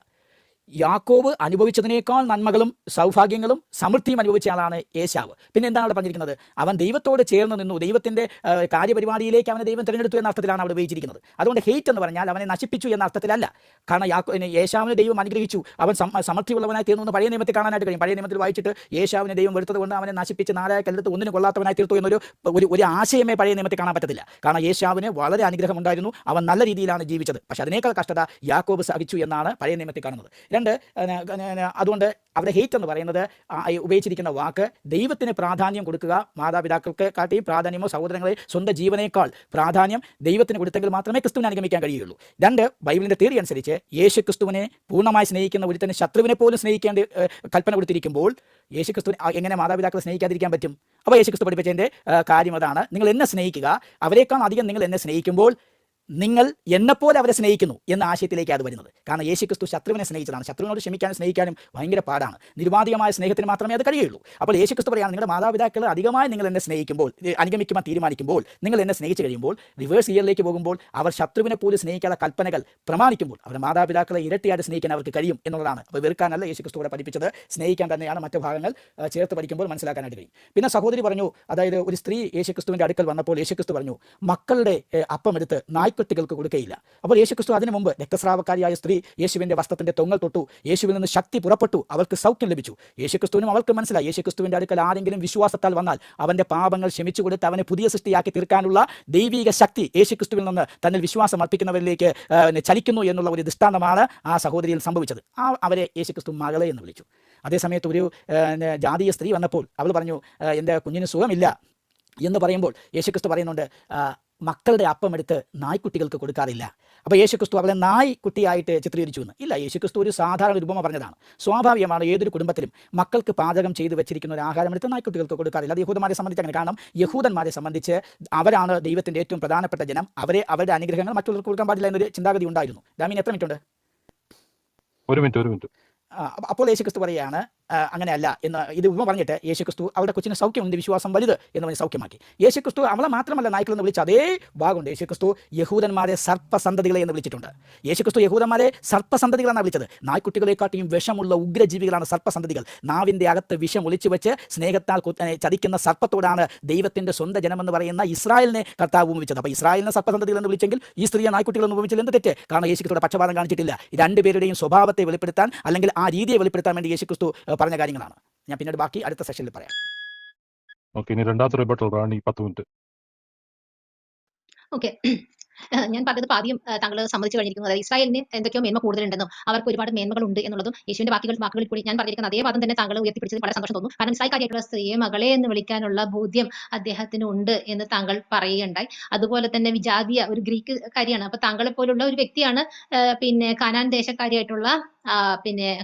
യാക്കോബ് അനുഭവിച്ചതിനേക്കാൾ നന്മകളും സൗഭാഗ്യങ്ങളും സമൃദ്ധിയും അനുഭവിച്ച ആളാണ് ഏശാവ്. പിന്നെ എന്താണ് അവിടെ പറഞ്ഞിരിക്കുന്നത്? അവൻ ദൈവത്തോട് ചേർന്ന് നിന്നു, ദൈവത്തിൻ്റെ കാര്യപരിപാടിയിലേക്ക് അവനെ ദൈവം തിരഞ്ഞെടുത്തു എന്ന അർത്ഥത്തിലാണ് അവിടെ ഉപയോഗിച്ചിരിക്കുന്നത്. അതുകൊണ്ട് ഹെയ്റ്റ് എന്ന് പറഞ്ഞാൽ അവനെ നശിപ്പിച്ചു എന്ന അർത്ഥത്തിലല്ല. കാരണം ഏശാവിനെ ദൈവം അനുഗ്രഹിച്ചു, അവൻ സമൃദ്ധിയുള്ളവനായി തീർന്നു എന്ന് പഴയ നിയമത്തിൽ കാണാനായിട്ട് കഴിയും. പഴയ നിയമത്തിൽ വായിച്ചിട്ട് ഏശാവിനെ ദൈവം വെറുത്തത് കൊണ്ട് അവനെ നശിപ്പിച്ച് നാലായ കല്ലെടുത്ത് ഒന്നിനും കൊള്ളാത്തവനായി തീർത്തു എന്നൊരു ആശയമേ പഴയ നിയമത്തിൽ കാണാൻ പറ്റത്തില്ല. കാരണം ഏശാവിന് വളരെ അനുഗ്രഹം ഉണ്ടായിരുന്നു, അവൻ നല്ല രീതിയിലാണ് ജീവിച്ചത്. പക്ഷേ അതിനേക്കാൾ കഷ്ടത യാക്കോബ് സഹിച്ചു എന്നാണ് പഴയ നിയമത്തിൽ കാണുന്നത്. അതുകൊണ്ട് അവിടെ ഹെയ്റ്റ് എന്ന് പറയുന്നത് ഉപയോഗിച്ചിരിക്കുന്ന വാക്ക് ദൈവത്തിന് പ്രാധാന്യം കൊടുക്കുക, മാതാപിതാക്കൾക്ക് കാട്ടി പ്രാധാന്യമോ സഹോദരങ്ങളെ സ്വന്തം ജീവനേക്കാൾ പ്രാധാന്യം ദൈവത്തിന് കൊടുത്തെങ്കിൽ മാത്രമേ ക്രിസ്തുവിനെ അനുഗമിക്കാൻ കഴിയുള്ളൂ. 2, ബൈബിളിൻ്റെ തിയറി അനുസരിച്ച് യേശു ക്രിസ്തുവിനെ പൂർണ്ണമായി സ്നേഹിക്കുന്ന ഒരുത്തന് ശത്രുവിനെ പോലും സ്നേഹിക്കേണ്ട കൽപ്പന കൊടുത്തിരിക്കുമ്പോൾ യേശു ക്രിസ്തുവിനെ എങ്ങനെ മാതാപിതാക്കളെ സ്നേഹിക്കാതിരിക്കാൻ പറ്റും? അപ്പോൾ യേശു ക്രിസ്തു പഠിപ്പിച്ചതിൻ്റെ കാര്യം അതാണ്, നിങ്ങൾ എന്നെ സ്നേഹിക്കുക, അവരെക്കാൾ അധികം നിങ്ങൾ എന്നെ സ്നേഹിക്കുമ്പോൾ നിങ്ങൾ എന്നെപ്പോലെ അവരെ സ്നേഹിക്കുന്നു എന്ന ആശയത്തിലേക്ക് അത് വരുന്നത്. കാരണം യേശുക്രിസ്തു ശത്രുവിനെ സ്നേഹിച്ചതാണ്. ശത്രുവിനോട് ക്ഷമിക്കാനും സ്നേഹിക്കാനും ഭയങ്കര പാടാണ്. നിരുപാധികമായ സ്നേഹത്തിന് മാത്രമേ അത് കഴിയുള്ളൂ. അപ്പോൾ യേശുക്രിസ്തു പറയാണ്, നിങ്ങളുടെ മാതാപിതാക്കൾ അധികമായി നിങ്ങൾ എന്നെ സ്നേഹിക്കുമ്പോൾ, അനുഗമിക്കുവാൻ തീരുമാനിക്കുമ്പോൾ, നിങ്ങൾ എന്നെ സ്നേഹിച്ച് കഴിയുമ്പോൾ, റിവേഴ്സ് ഇയറിലേക്ക് പോകുമ്പോൾ അവർ ശത്രുവിനെ പോലും സ്നേഹിക്കാത്ത കൽപ്പനകൾ പ്രമാണിക്കുമ്പോൾ അവരുടെ മാതാപിതാക്കളെ ഇരട്ടിയായിട്ട് സ്നേഹിക്കാൻ അവർക്ക് കഴിയും എന്നുള്ളതാണ്. അപ്പോൾ വെറുക്കാനല്ല യേശുക്രിസ്തു ഇവിടെ പഠിപ്പിച്ചത്, സ്നേഹിക്കാൻ തന്നെയാണ്. മറ്റു ഭാഗങ്ങൾ ചേർത്ത് പഠിക്കുമ്പോൾ മനസ്സിലാക്കാനായിട്ട് കഴിയും. പിന്നെ സഹോദരി പറഞ്ഞു, അതായത് ഒരു സ്ത്രീ യേശുക്രിസ്തുവിൻ്റെ അടുക്കൽ വന്നപ്പോൾ യേശുക്രിസ്തു പറഞ്ഞു, മക്കളുടെ അപ്പം എടുത്ത് നായ്ക്കൾ നായ്ക്കുട്ടികൾക്ക് കൊടുക്കുകയില്ല. അപ്പോൾ യേശുക്രിസ്തു അതിനു മുമ്പ് രക്തസ്രാവക്കാരിയായ സ്ത്രീ യേശുവിൻ്റെ വസ്ത്രത്തിൻ്റെ തൊങ്ങൽ തൊട്ടു, യേശുവിൽ നിന്ന് ശക്തി പുറപ്പെട്ടു, അവൾക്ക് സൗഖ്യം ലഭിച്ചു. യേശുക്രിസ്തുവിനും അവൾക്ക് മനസ്സിലായി, യേശുക്രിസ്തുവിൻ്റെ അടുക്കൽ ആരെങ്കിലും വിശ്വാസത്താൽ വന്നാൽ അവൻ്റെ പാപങ്ങൾ ക്ഷമിച്ചു കൊടുത്ത് അവനെ പുതിയ സൃഷ്ടിയാക്കി തീർക്കാനുള്ള ദൈവിക ശക്തി യേശുക്രിസ്തുവിൽ നിന്ന് തന്നിൽ വിശ്വാസം അർപ്പിക്കുന്നവരിലേക്ക് ചലിക്കുന്നു എന്നുള്ള ഒരു ദൃഷ്ടാന്തമാണ് ആ സഹോദരിയിൽ സംഭവിച്ചത്. അവരെ യേശുക്രിസ്തു മകളെ എന്ന് വിളിച്ചു. അതേസമയത്ത് ഒരു ജാതീയ സ്ത്രീ വന്നപ്പോൾ അവൾ പറഞ്ഞു, എൻ്റെ കുഞ്ഞിന് സുഖമില്ല എന്ന് പറയുമ്പോൾ യേശുക്രിസ്തു പറയുന്നുണ്ട്, മക്കളുടെ അപ്പം എടുത്ത് നായ്ക്കുട്ടികൾക്ക് കൊടുക്കാറില്ല. അപ്പോൾ യേശുക്രിസ്തു അവളെ നായ്ക്കുട്ടിയായിട്ട് ചിത്രീകരിച്ചു എന്ന് ഇല്ല. യേശുക്രിസ്തു ഒരു സാധാരണ ഉപമ പറഞ്ഞതാണ്. സ്വാഭാവികമാണ്, ഏതൊരു കുടുംബത്തിലും മക്കൾക്ക് പാചകം ചെയ്ത് വെച്ചിരിക്കുന്ന ഒരു ആഹാരം എടുത്ത് നായ്ക്കുട്ടികൾക്ക് കൊടുക്കാറില്ല. അത് യഹൂദന്മാരെ സംബന്ധിച്ച് അങ്ങനെ. കാരണം യഹൂദന്മാരെ സംബന്ധിച്ച് അവരാണ് ദൈവത്തിൻ്റെ ഏറ്റവും പ്രധാനപ്പെട്ട ജനം. അവരുടെ അനുഗ്രഹങ്ങൾ മറ്റുള്ളവർക്ക് കൊടുക്കാൻ പാടില്ല എന്നൊരു ചിന്താഗതി ഉണ്ടായിരുന്നു. ഡാമിൻ എത്ര മിനിറ്റ് ഉണ്ട്? ഒരു മിനിറ്റ്. അപ്പോൾ യേശുക്രിസ്തു പറയുകയാണ് അങ്ങനെയല്ല എന്ന്. ഇത് ഉപമ പറഞ്ഞിട്ട് യേശുക്രിസ്തു അവരുടെ കൊച്ചിന് സൗഖ്യമുണ്ട്, വിശ്വാസം വലുത് എന്ന് പറഞ്ഞ് സൗഖ്യമാക്കി. യേശുക്രിസ്തു അവളെ മാത്രമല്ല നായ്ക്കളെന്ന് വിളിച്ച അതേ ഭാഗമുണ്ട്. യേശുക്രിസ്തു യഹൂദന്മാരെ സർപ്പസന്തതികളെ എന്ന് വിളിച്ചിട്ടുണ്ട്. യേശുക്രിസ്തു യഹൂദന്മാരെ സർപ്പസന്തതികളാണ് വിളിച്ചത്. നായ്ക്കുട്ടികളെക്കാട്ടിയും വിഷമുള്ള ഉഗ്രജീവികളാണ് സർപ്പസന്തതികൾ. നാവിൻ്റെ അകത്ത് വിഷം ഒളിച്ചു വെച്ച് സ്നേഹത്താൽ ചതിക്കുന്ന സർപ്പത്തോടാണ് ദൈവത്തിൻ്റെ സ്വന്തം ജനമെന്ന് പറയുന്ന ഇസ്രായേലിനെ കർത്താവ് ഉപമിച്ചത്. അപ്പോൾ ഇസ്രായേലിനെ സർപ്പസന്തതികൾ എന്ന് വിളിച്ചെങ്കിൽ ഈ സ്ത്രീയെ നായ്ക്കുട്ടികളെന്ന് ഉപമിച്ചത് എന്ത് തെറ്റ്? കാരണം യേശുക്രിസ്തുവിടെ പക്ഷപാതം കാണിച്ചിട്ടില്ല. രണ്ടുപേരുടെയും സ്വഭാവത്തെ വെളിപ്പെടുത്താൻ, അല്ലെങ്കിൽ ആ രീതിയെ വെളിപ്പെടുത്താൻ വേണ്ടി യേശുക്രിസ്തു പറഞ്ഞ കാര്യങ്ങളാണ്. ഞാൻ പിന്നീട് ബാക്കി അടുത്ത സെഷനിൽ പറയാം. ഓക്കെ, ഇനി രണ്ടാമത്തെ റിബട്ടൽ റാണി 10 മിനിറ്റ്. ഓക്കെ, ഞാൻ പറഞ്ഞത് ആദ്യം താങ്കൾ സമ്മതിച്ചു കഴിഞ്ഞിരിക്കുന്നു. അതായത് ഇസ്രായേലിന് എന്തൊക്കെയോ മേന്മ കൂടുതലുണ്ടെന്നും അവർക്ക് ഒരുപാട് മേന്മകൾ ഉണ്ട് എന്നുള്ളതും യേശുവിന്റെ വാക്കുകളിൽ കൂടി ഞാൻ പറഞ്ഞിരിക്കുന്ന അതേ വാദം തന്നെ താങ്കൾ ഉയർത്തിപ്പിടിച്ചത് വളരെ സന്തോഷം തോന്നുന്നു. കാരണം ഇസ്രായേൽക്കാരിയായിട്ടുള്ള സ്ത്രീയെ മകളെ എന്ന് വിളിക്കാനുള്ള ബോധ്യം അദ്ദേഹത്തിന് ഉണ്ട് എന്ന് താങ്കൾ പറയുകയുണ്ടായി. അതുപോലെ തന്നെ വിജാതീയ ഒരു ഗ്രീക്ക് കാരിയാണ്. അപ്പൊ താങ്കളെ പോലുള്ള ഒരു വ്യക്തിയാണ് പിന്നെ കാനാൻ ദേശക്കാരിയായിട്ടുള്ള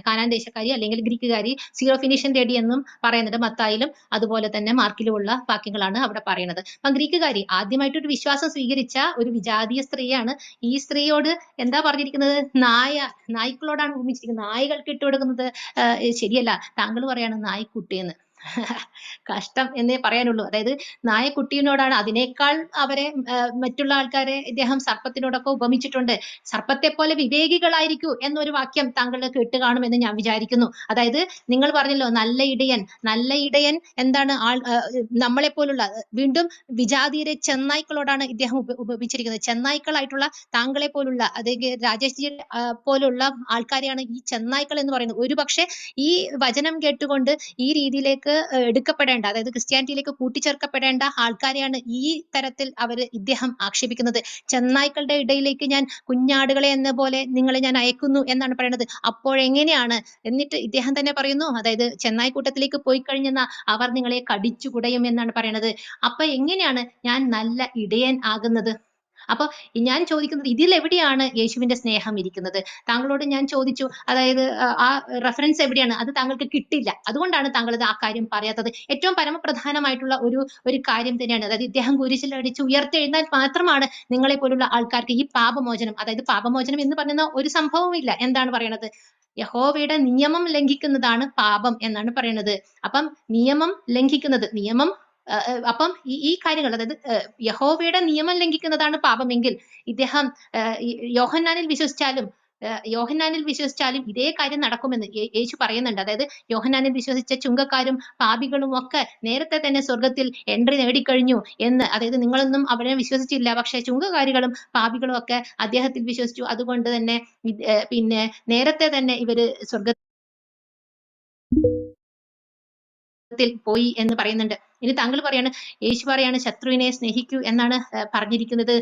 കാനാൻ ദേശക്കാരി അല്ലെങ്കിൽ ഗ്രീക്കുകാരി സീറോ ഫിനിഷ്യൻ ലേഡി എന്നും പറയുന്നുണ്ട്. മത്തായിലും അതുപോലെ തന്നെ മാർക്കിലുമുള്ള വാക്യങ്ങളാണ് അവിടെ പറയുന്നത്. അപ്പം ഗ്രീക്കുകാരി ആദ്യമായിട്ടൊരു വിശ്വാസം സ്വീകരിച്ച ഒരു വിജാതീയ സ്ത്രീയാണ്. ഈ സ്ത്രീയോട് എന്താ പറഞ്ഞിരിക്കുന്നത്? നായ്ക്കളോടാണ് ഉപമിച്ചിരിക്കുന്നത്. നായ്കൾക്ക് ഇട്ടുകൊടുക്കുന്നത് ശരിയല്ല. താങ്കൾ പറയാണ് നായ്ക്കുട്ടിയെന്ന്. കഷ്ടം എന്നേ പറയാനുള്ളൂ. അതായത് നായക്കുട്ടിയോടാണ്. അതിനേക്കാൾ അവരെ മറ്റുള്ള ആൾക്കാരെ ഇദ്ദേഹം സർപ്പത്തിനോടൊക്കെ ഉപമിച്ചിട്ടുണ്ട്. സർപ്പത്തെ പോലെ വിവേകികളായിരിക്കൂ എന്നൊരു വാക്യം താങ്കൾ കേട്ട് കാണുമെന്ന് ഞാൻ വിചാരിക്കുന്നു. അതായത് നിങ്ങൾ പറഞ്ഞല്ലോ നല്ല ഇടയൻ എന്താണ് നമ്മളെ പോലുള്ള വീണ്ടും വിജാതീയരെ ചെന്നായ്ക്കളോടാണ് ഇദ്ദേഹം ഉപമിച്ചിരിക്കുന്നത്. ചെന്നായ്ക്കളായിട്ടുള്ള താങ്കളെ പോലുള്ള അതായത് രാജേഷ് ജി പോലുള്ള ആൾക്കാരെയാണ് ഈ ചെന്നായ്ക്കൾ എന്ന് പറയുന്നത്. ഒരു പക്ഷെ ഈ വചനം കേട്ടുകൊണ്ട് ഈ രീതിയിലേക്ക് എടുക്കപ്പെടേണ്ട, അതായത് ക്രിസ്ത്യാനിറ്റിയിലേക്ക് കൂട്ടിച്ചേർക്കപ്പെടേണ്ട ആൾക്കാരെയാണ് ഈ തരത്തിൽ ഇദ്ദേഹം ആക്ഷേപിക്കുന്നത്. ചെന്നായ്ക്കളുടെ ഇടയിലേക്ക് ഞാൻ കുഞ്ഞാടുകളെ എന്ന പോലെ നിങ്ങളെ ഞാൻ അയക്കുന്നു എന്നാണ് പറയുന്നത്. അപ്പോഴെങ്ങനെയാണ്? എന്നിട്ട് ഇദ്ദേഹം തന്നെ പറയുന്നു, അതായത് ചെന്നായ്ക്കൂട്ടത്തിലേക്ക് പോയി കഴിഞ്ഞാൽ അവർ നിങ്ങളെ കടിച്ചു കുടയും എന്നാണ് പറയുന്നത്. അപ്പൊ എങ്ങനെയാണ് ഞാൻ നല്ല ഇടയൻ ആകുന്നത്? അപ്പൊ ഞാൻ ചോദിക്കുന്നത്, ഇതിലെവിടെയാണ് യേശുവിന്റെ സ്നേഹം ഇരിക്കുന്നത്? താങ്കളോട് ഞാൻ ചോദിച്ചു, അതായത് ആ റെഫറൻസ് എവിടെയാണ്? അത് താങ്കൾക്ക് കിട്ടില്ല. അതുകൊണ്ടാണ് താങ്കൾ ആ കാര്യം പറയാത്തത്. ഏറ്റവും പരമപ്രധാനമായിട്ടുള്ള ഒരു കാര്യം തന്നെയാണ്. അതായത് ഇദ്ദേഹം കുരിശിൽ അടിച്ച് ഉയർത്തെഴുന്നാൽ മാത്രമാണ് നിങ്ങളെ പോലുള്ള ആൾക്കാർക്ക് ഈ പാപമോചനം, അതായത് പാപമോചനം എന്ന് പറയുന്ന ഒരു സംഭവമില്ല. എന്താണ് പറയണത്? യഹോവയുടെ നിയമം ലംഘിക്കുന്നതാണ് പാപം എന്നാണ് പറയുന്നത്. അപ്പം നിയമം ലംഘിക്കുന്നത്, അപ്പം ഈ കാര്യങ്ങൾ, അതായത് യഹോവയുടെ നിയമം ലംഘിക്കുന്നതാണ് പാപമെങ്കിൽ ഇദ്ദേഹം യോഹന്നാനിൽ വിശ്വസിച്ചാലും ഇതേ കാര്യം നടക്കുമെന്ന് യേശു പറയുന്നുണ്ട്. അതായത് യോഹന്നാനിൽ വിശ്വസിച്ച ചുങ്കക്കാരും പാപികളും ഒക്കെ നേരത്തെ തന്നെ സ്വർഗത്തിൽ എൻട്രി നേടിക്കഴിഞ്ഞു എന്ന്. അതായത് നിങ്ങളൊന്നും അവരെ വിശ്വസിച്ചില്ല, പക്ഷെ ചുങ്കക്കാരികളും പാപികളും ഒക്കെ അദ്ദേഹത്തിൽ വിശ്വസിച്ചു. അതുകൊണ്ട് തന്നെ നേരത്തെ തന്നെ ഇവര് സ്വർഗത്തിൽ പോയി എന്ന് പറയുന്നുണ്ട്. ഇനി താങ്കൾ പറയാണ്, യേശു പറയാണ് ശത്രുവിനെ സ്നേഹിക്കൂ എന്നാണ് പറഞ്ഞിരിക്കുന്നത്.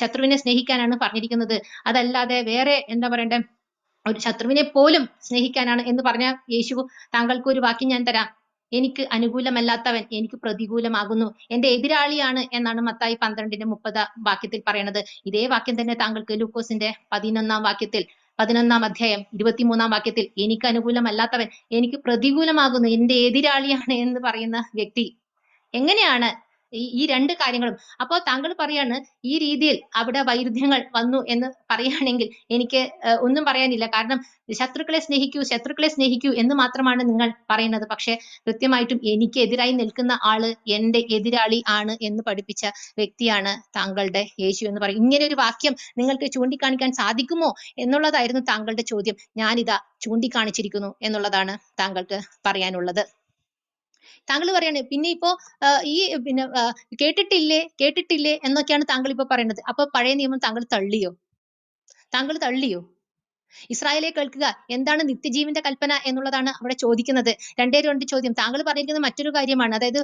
ശത്രുവിനെ സ്നേഹിക്കാനാണ് പറഞ്ഞിരിക്കുന്നത്. അതല്ലാതെ വേറെ എന്താ പറയണ്ടേ, ഒരു ശത്രുവിനെ പോലും സ്നേഹിക്കാനാണ് എന്ന് പറഞ്ഞ യേശു, താങ്കൾക്ക് ഒരു വാക്യം ഞാൻ തരാം. എനിക്ക് അനുകൂലമല്ലാത്തവൻ എനിക്ക് പ്രതികൂലമാകുന്നു, എന്റെ എതിരാളിയാണ് എന്നാണ് മത്തായി 12:30 വാക്യത്തിൽ പറയുന്നത്. ഇതേ വാക്യം തന്നെ താങ്കൾക്ക് ലൂക്കോസിന്റെ 11 അധ്യായം 23 വാക്യത്തിൽ എനിക്ക് അനുകൂലമല്ലാത്തവൻ എനിക്ക് പ്രതികൂലമാകുന്നു, എന്റെ എതിരാളിയാണ് എന്ന് പറയുന്ന വ്യക്തി എങ്ങനെയാണ് ഈ രണ്ട് കാര്യങ്ങളും? അപ്പോൾ താങ്കൾ പറയാണ് ഈ രീതിയിൽ അവിടെ വൈരുദ്ധ്യങ്ങൾ വന്നു എന്ന് പറയുകയാണെങ്കിൽ എനിക്ക് ഒന്നും പറയാനില്ല. കാരണം ശത്രുക്കളെ സ്നേഹിക്കൂ എന്ന് മാത്രമാണ് നിങ്ങൾ പറയുന്നത്. പക്ഷെ കൃത്യമായിട്ടും എനിക്ക് എതിരായി നിൽക്കുന്ന ആള് എന്റെ എതിരാളി ആണ് എന്ന് പഠിപ്പിച്ച വ്യക്തിയാണ് താങ്കളുടെ യേശു എന്ന് പറയും. ഇങ്ങനെ ഒരു വാക്യം നിങ്ങൾക്ക് ചൂണ്ടിക്കാണിക്കാൻ സാധിക്കുമോ എന്നുള്ളതായിരുന്നു താങ്കളുടെ ചോദ്യം. ഞാനിതാ ചൂണ്ടിക്കാണിച്ചിരിക്കുന്നു എന്നുള്ളതാണ് താങ്കൾക്ക് പറയാനുള്ളത്. താങ്കൾ പറയാണ് പിന്നെ ഇപ്പോ ഈ പിന്നെ കേട്ടിട്ടില്ലേ എന്നൊക്കെയാണ് താങ്കൾ ഇപ്പൊ പറയുന്നത്. അപ്പൊ പഴയ നിയമം താങ്കൾ തള്ളിയോ? ഇസ്രായേലെ കേൾക്കുക, എന്താണ് നിത്യജീവന്റെ കൽപ്പന എന്നുള്ളതാണ് അവിടെ ചോദിക്കുന്നത്. 2 ചോദ്യം. താങ്കൾ പറഞ്ഞിരിക്കുന്നത് മറ്റൊരു കാര്യമാണ്. അതായത്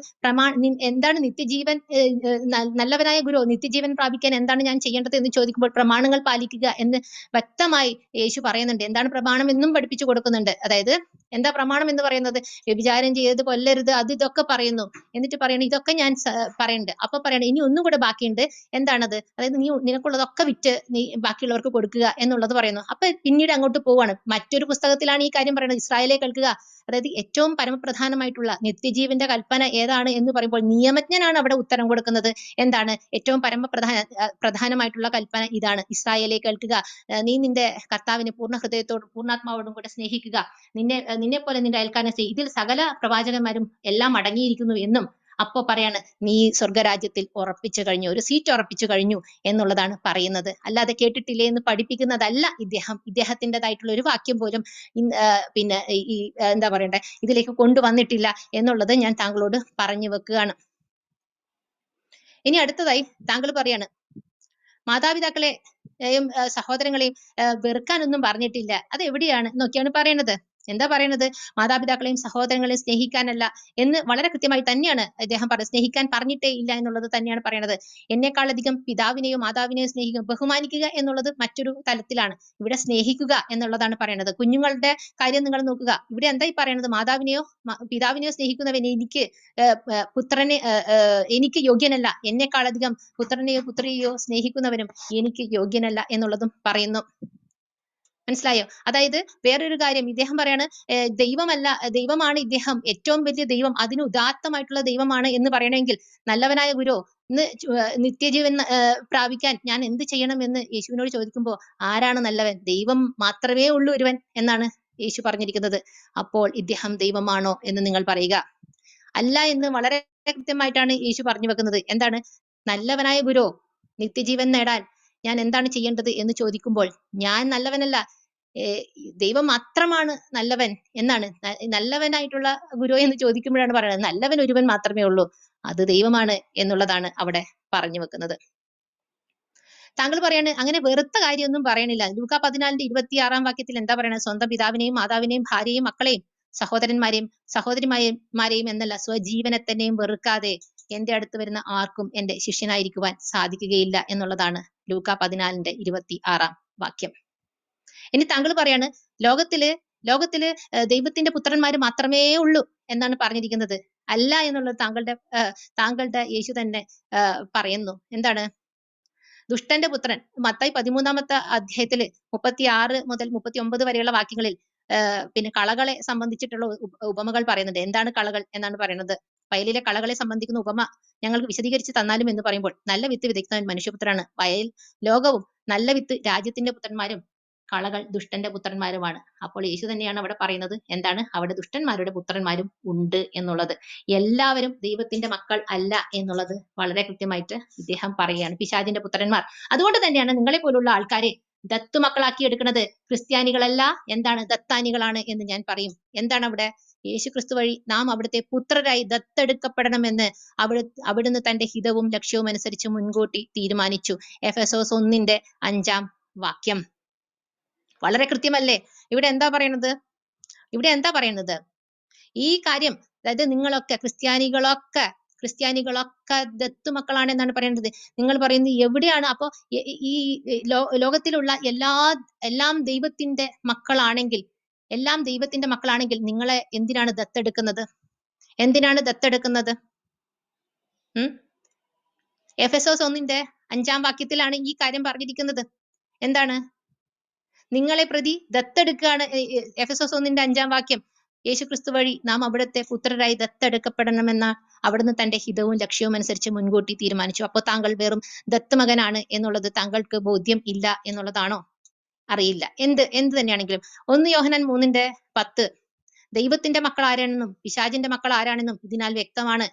എന്താണ് നിത്യജീവൻ, നല്ലവനായ ഗുരു, നിത്യജീവൻ പ്രാപിക്കാൻ എന്താണ് ഞാൻ ചെയ്യേണ്ടത് എന്ന് ചോദിക്കുമ്പോൾ പ്രമാണങ്ങൾ പാലിക്കുക എന്ന് വ്യക്തമായി യേശു പറയുന്നുണ്ട്. എന്താണ് പ്രമാണം എന്നും പഠിപ്പിച്ചു കൊടുക്കുന്നുണ്ട്. അതായത് എന്താ പ്രമാണം എന്ന് പറയുന്നത്? വ്യഭിചാരം ചെയ്യരുത്, കൊല്ലരുത്, അത് ഇതൊക്കെ പറയുന്നു. എന്നിട്ട് പറയണം ഇതൊക്കെ ഞാൻ പറയുന്നുണ്ട്. അപ്പൊ പറയണം ഇനി ഒന്നും കൂടെ ബാക്കിയുണ്ട്. എന്താണത്? അതായത് നിനക്കുള്ളതൊക്കെ വിറ്റ് നീ ബാക്കിയുള്ളവർക്ക് കൊടുക്കുക എന്നുള്ളത് പറയുന്നു. അപ്പൊ പിന്നീട് അങ്ങോട്ട് പോവാണ്. മറ്റൊരു പുസ്തകത്തിലാണ് ഈ കാര്യം പറയുന്നത്. ഇസ്രായേലെ കേൾക്കുക, അതായത് ഏറ്റവും പരമപ്രധാനമായിട്ടുള്ള നിത്യജീവന്റെ കൽപ്പന ഏതാണ് എന്ന് പറയുമ്പോൾ നിയമജ്ഞനാണ് അവിടെ ഉത്തരം കൊടുക്കുന്നത്. എന്താണ് ഏറ്റവും പ്രധാനമായിട്ടുള്ള കൽപ്പന? ഇതാണ്, ഇസ്രായേലെ കേൾക്കുക, നീ നിന്റെ കർത്താവിനെ പൂർണ്ണ ഹൃദയത്തോടും പൂർണ്ണാത്മാവോടും കൂടെ സ്നേഹിക്കുക, നിന്നെ പോലെ നിന്റെ അയൽക്കാരനെ ഇതിൽ സകല പ്രവാചകന്മാരും എല്ലാം അടങ്ങിയിരിക്കുന്നു എന്നും അപ്പൊ പറയാണ് നീ സ്വർഗരാജ്യത്തിൽ ഉറപ്പിച്ചു കഴിഞ്ഞു, ഒരു സീറ്റ് ഉറപ്പിച്ചു കഴിഞ്ഞു എന്നുള്ളതാണ് പറയുന്നത്. അല്ലാതെ കേട്ടിട്ടില്ലേ എന്ന് പഠിപ്പിക്കുന്നതല്ല ഇദ്ദേഹത്തിൻ്റെതായിട്ടുള്ള ഒരു വാക്യം പോലും പിന്നെ ഈ എന്താ പറയണ്ടേ ഇതിലേക്ക് കൊണ്ടുവന്നിട്ടില്ല എന്നുള്ളത് ഞാൻ താങ്കളോട് പറഞ്ഞു വെക്കുകയാണ്. ഇനി അടുത്തതായി താങ്കൾ പറയാണ് മാതാപിതാക്കളെയും സഹോദരങ്ങളെയും വെറുക്കാനൊന്നും പറഞ്ഞിട്ടില്ല. അത് എവിടെയാണ് എന്നൊക്കെയാണ് പറയുന്നത്. എന്താ പറയുന്നത്? മാതാപിതാക്കളെയും സഹോദരങ്ങളെയും സ്നേഹിക്കാനല്ല എന്ന് വളരെ കൃത്യമായി തന്നെയാണ് അദ്ദേഹം പറയുന്നത്. സ്നേഹിക്കാൻ പറഞ്ഞിട്ടേ ഇല്ല എന്നുള്ളത് തന്നെയാണ് പറയുന്നത്. എന്നെക്കാളധികം പിതാവിനെയോ മാതാവിനെയോ സ്നേഹിക്കുക, ബഹുമാനിക്കുക എന്നുള്ളത് മറ്റൊരു തലത്തിലാണ്. ഇവിടെ സ്നേഹിക്കുക എന്നുള്ളതാണ് പറയുന്നത്. കുഞ്ഞുങ്ങളുടെ കാര്യം നിങ്ങൾ നോക്കുക. ഇവിടെ എന്തായി പറയുന്നത്? പിതാവിനെയോ സ്നേഹിക്കുന്നവൻ എനിക്ക് യോഗ്യനല്ല, എന്നെക്കാളധികം പുത്രനെയോ പുത്രിയെയോ സ്നേഹിക്കുന്നവനും എനിക്ക് യോഗ്യനല്ല എന്നുള്ളതും പറയുന്നു. മനസ്സിലായോ? അതായത് വേറൊരു കാര്യം ഇദ്ദേഹം പറയാണ്, ദൈവമാണ് ഇദ്ദേഹം, ഏറ്റവും വലിയ ദൈവം, അതിന് ഉദാത്തമായിട്ടുള്ള ദൈവമാണ് എന്ന് പറയണമെങ്കിൽ നല്ലവനായ ഗുരു, നിത്യജീവൻ പ്രാപിക്കാൻ ഞാൻ എന്ത് ചെയ്യണം എന്ന് യേശുവിനോട് ചോദിക്കുമ്പോൾ ആരാണ് നല്ലവൻ? ദൈവം മാത്രമേ ഉള്ളൂ ഒരുവൻ എന്നാണ് യേശു പറഞ്ഞിരിക്കുന്നത്. അപ്പോൾ ഇദ്ദേഹം ദൈവമാണോ എന്ന് നിങ്ങൾ പറയുക. അല്ല എന്ന് വളരെ കൃത്യമായിട്ടാണ് യേശു പറഞ്ഞു വെക്കുന്നത്. എന്താണ്? നല്ലവനായ ഗുരു, നിത്യജീവൻ നേടാൻ ഞാൻ എന്താണ് ചെയ്യേണ്ടത് എന്ന് ചോദിക്കുമ്പോൾ ഞാൻ നല്ലവനല്ല, ദൈവം മാത്രമാണ് നല്ലവൻ എന്നാണ്. നല്ലവനായിട്ടുള്ള ഗുരു എന്ന് ചോദിക്കുമ്പോഴാണ് പറയുന്നത് നല്ലവൻ ഒരുവൻ മാത്രമേ ഉള്ളൂ, അത് ദൈവമാണ് എന്നുള്ളതാണ് അവിടെ പറഞ്ഞു വെക്കുന്നത്. താങ്കൾ പറയാണ് അങ്ങനെ വെറുത്ത കാര്യമൊന്നും പറയണില്ല. ലൂക്കാ 14:26 വാക്യത്തിൽ എന്താ പറയുന്നത്? സ്വന്തം പിതാവിനെയും മാതാവിനെയും ഭാര്യയെയും മക്കളെയും സഹോദരന്മാരെയും സഹോദരിമാരെയും എന്നല്ല, സ്വജീവനെ തന്നെയും വെറുക്കാതെ എന്റെ അടുത്ത് വരുന്ന ആർക്കും എന്റെ ശിഷ്യനായിരിക്കുവാൻ സാധിക്കുകയില്ല എന്നുള്ളതാണ് ലൂക്കാ 14:26 വാക്യം. ഇനി താങ്കൾ പറയാണ് ലോകത്തില് ദൈവത്തിന്റെ പുത്രന്മാര് മാത്രമേ ഉള്ളൂ എന്നാണ് പറഞ്ഞിരിക്കുന്നത്. അല്ല എന്നുള്ളത് താങ്കളുടെ യേശു തന്നെ പറയുന്നു. എന്താണ്? ദുഷ്ടന്റെ പുത്രൻ. മത്തായി 13 അധ്യായത്തില് 36 മുതൽ 39 വരെയുള്ള വാക്യങ്ങളിൽ പിന്നെ കളകളെ സംബന്ധിച്ചിട്ടുള്ള ഉപമകൾ പറയുന്നുണ്ട്. എന്താണ് കളകൾ എന്നാണ് പറയുന്നത്? വയലിലെ കളകളെ സംബന്ധിക്കുന്ന ഉപമ ഞങ്ങൾക്ക് വിശദീകരിച്ച് തന്നാലും എന്ന് പറയുമ്പോൾ, നല്ല വിത്ത് വിതയ്ക്കുന്നവൻ മനുഷ്യപുത്രനാണ്, വയൽ ലോകവും, നല്ല വിത്ത് രാജ്യത്തിന്റെ പുത്രന്മാരും, കളകൾ ദുഷ്ടന്റെ പുത്രന്മാരുമാണ്. അപ്പോൾ യേശു തന്നെയാണ് അവിടെ പറയുന്നത്. എന്താണ്? അവിടെ ദുഷ്ടന്മാരുടെ പുത്രന്മാരും ഉണ്ട് എന്നുള്ളത്. എല്ലാവരും ദൈവത്തിന്റെ മക്കൾ അല്ല എന്നുള്ളത് വളരെ കൃത്യമായിട്ട് ഇദ്ദേഹം പറയുകയാണ്. പിശാചിന്റെ പുത്രന്മാർ. അതുകൊണ്ട് തന്നെയാണ് നിങ്ങളെ പോലുള്ള ആൾക്കാരെ ദത്തുമക്കളാക്കി എടുക്കുന്നത്. ക്രിസ്ത്യാനികളല്ല, എന്താണ്? ദത്താനികളാണ് എന്ന് ഞാൻ പറയും. എന്താണ് അവിടെ? യേശു ക്രിസ്തു വഴി നാം അവിടുത്തെ പുത്രരായി ദത്തെടുക്കപ്പെടണമെന്ന് അവിടുന്ന് തന്റെ ഹിതവും ലക്ഷ്യവും അനുസരിച്ച് മുൻകൂട്ടി തീരുമാനിച്ചു. എഫെസോസ് 1:5 വാക്യം. വളരെ കൃത്യമല്ലേ? ഇവിടെ എന്താ പറയുന്നത്? ഈ കാര്യം, അതായത് നിങ്ങളൊക്കെ ക്രിസ്ത്യാനികളൊക്കെ ദത്തുമക്കളാണ് എന്നാണ് പറയുന്നത്. നിങ്ങൾ പറയുന്നത് എവിടെയാണ്? അപ്പോ ഈ ലോകത്തിലുള്ള എല്ലാം ദൈവത്തിന്റെ മക്കളാണെങ്കിൽ നിങ്ങളെ എന്തിനാണ് ദത്തെടുക്കുന്നത്? എഫെസോസ് 1:5 വാക്യത്തിലാണ് ഈ കാര്യം പറഞ്ഞിരിക്കുന്നത്. എന്താണ്? നിങ്ങളെ പ്രതി ദത്തെടുക്കുകയാണ്. എഫെസോസ് 1:5 വാക്യം. യേശുക്രിസ്തു വഴി നാം അവിടുത്തെ പുത്രരായി ദത്തെടുക്കപ്പെടണമെന്ന അവിടുന്ന് തന്റെ ഹിതവും ലക്ഷ്യവും അനുസരിച്ച് മുൻകൂട്ടി തീരുമാനിച്ചു. അപ്പോൾ താങ്കൾ വെറും ദത്തുമകനാണ് എന്നുള്ളത് താങ്കൾക്ക് ബോധ്യം ഇല്ല എന്നുള്ളതാണോ? അറിയില്ല. എന്ത് തന്നെയാണെങ്കിലും 1 യോഹന്നാൻ 3:10 ദൈവത്തിന്റെ മക്കൾ ആരാണെന്നും പിശാചിന്റെ മക്കൾ ആരാണെന്നും ഇതിനാൽ വ്യക്തമാണ്.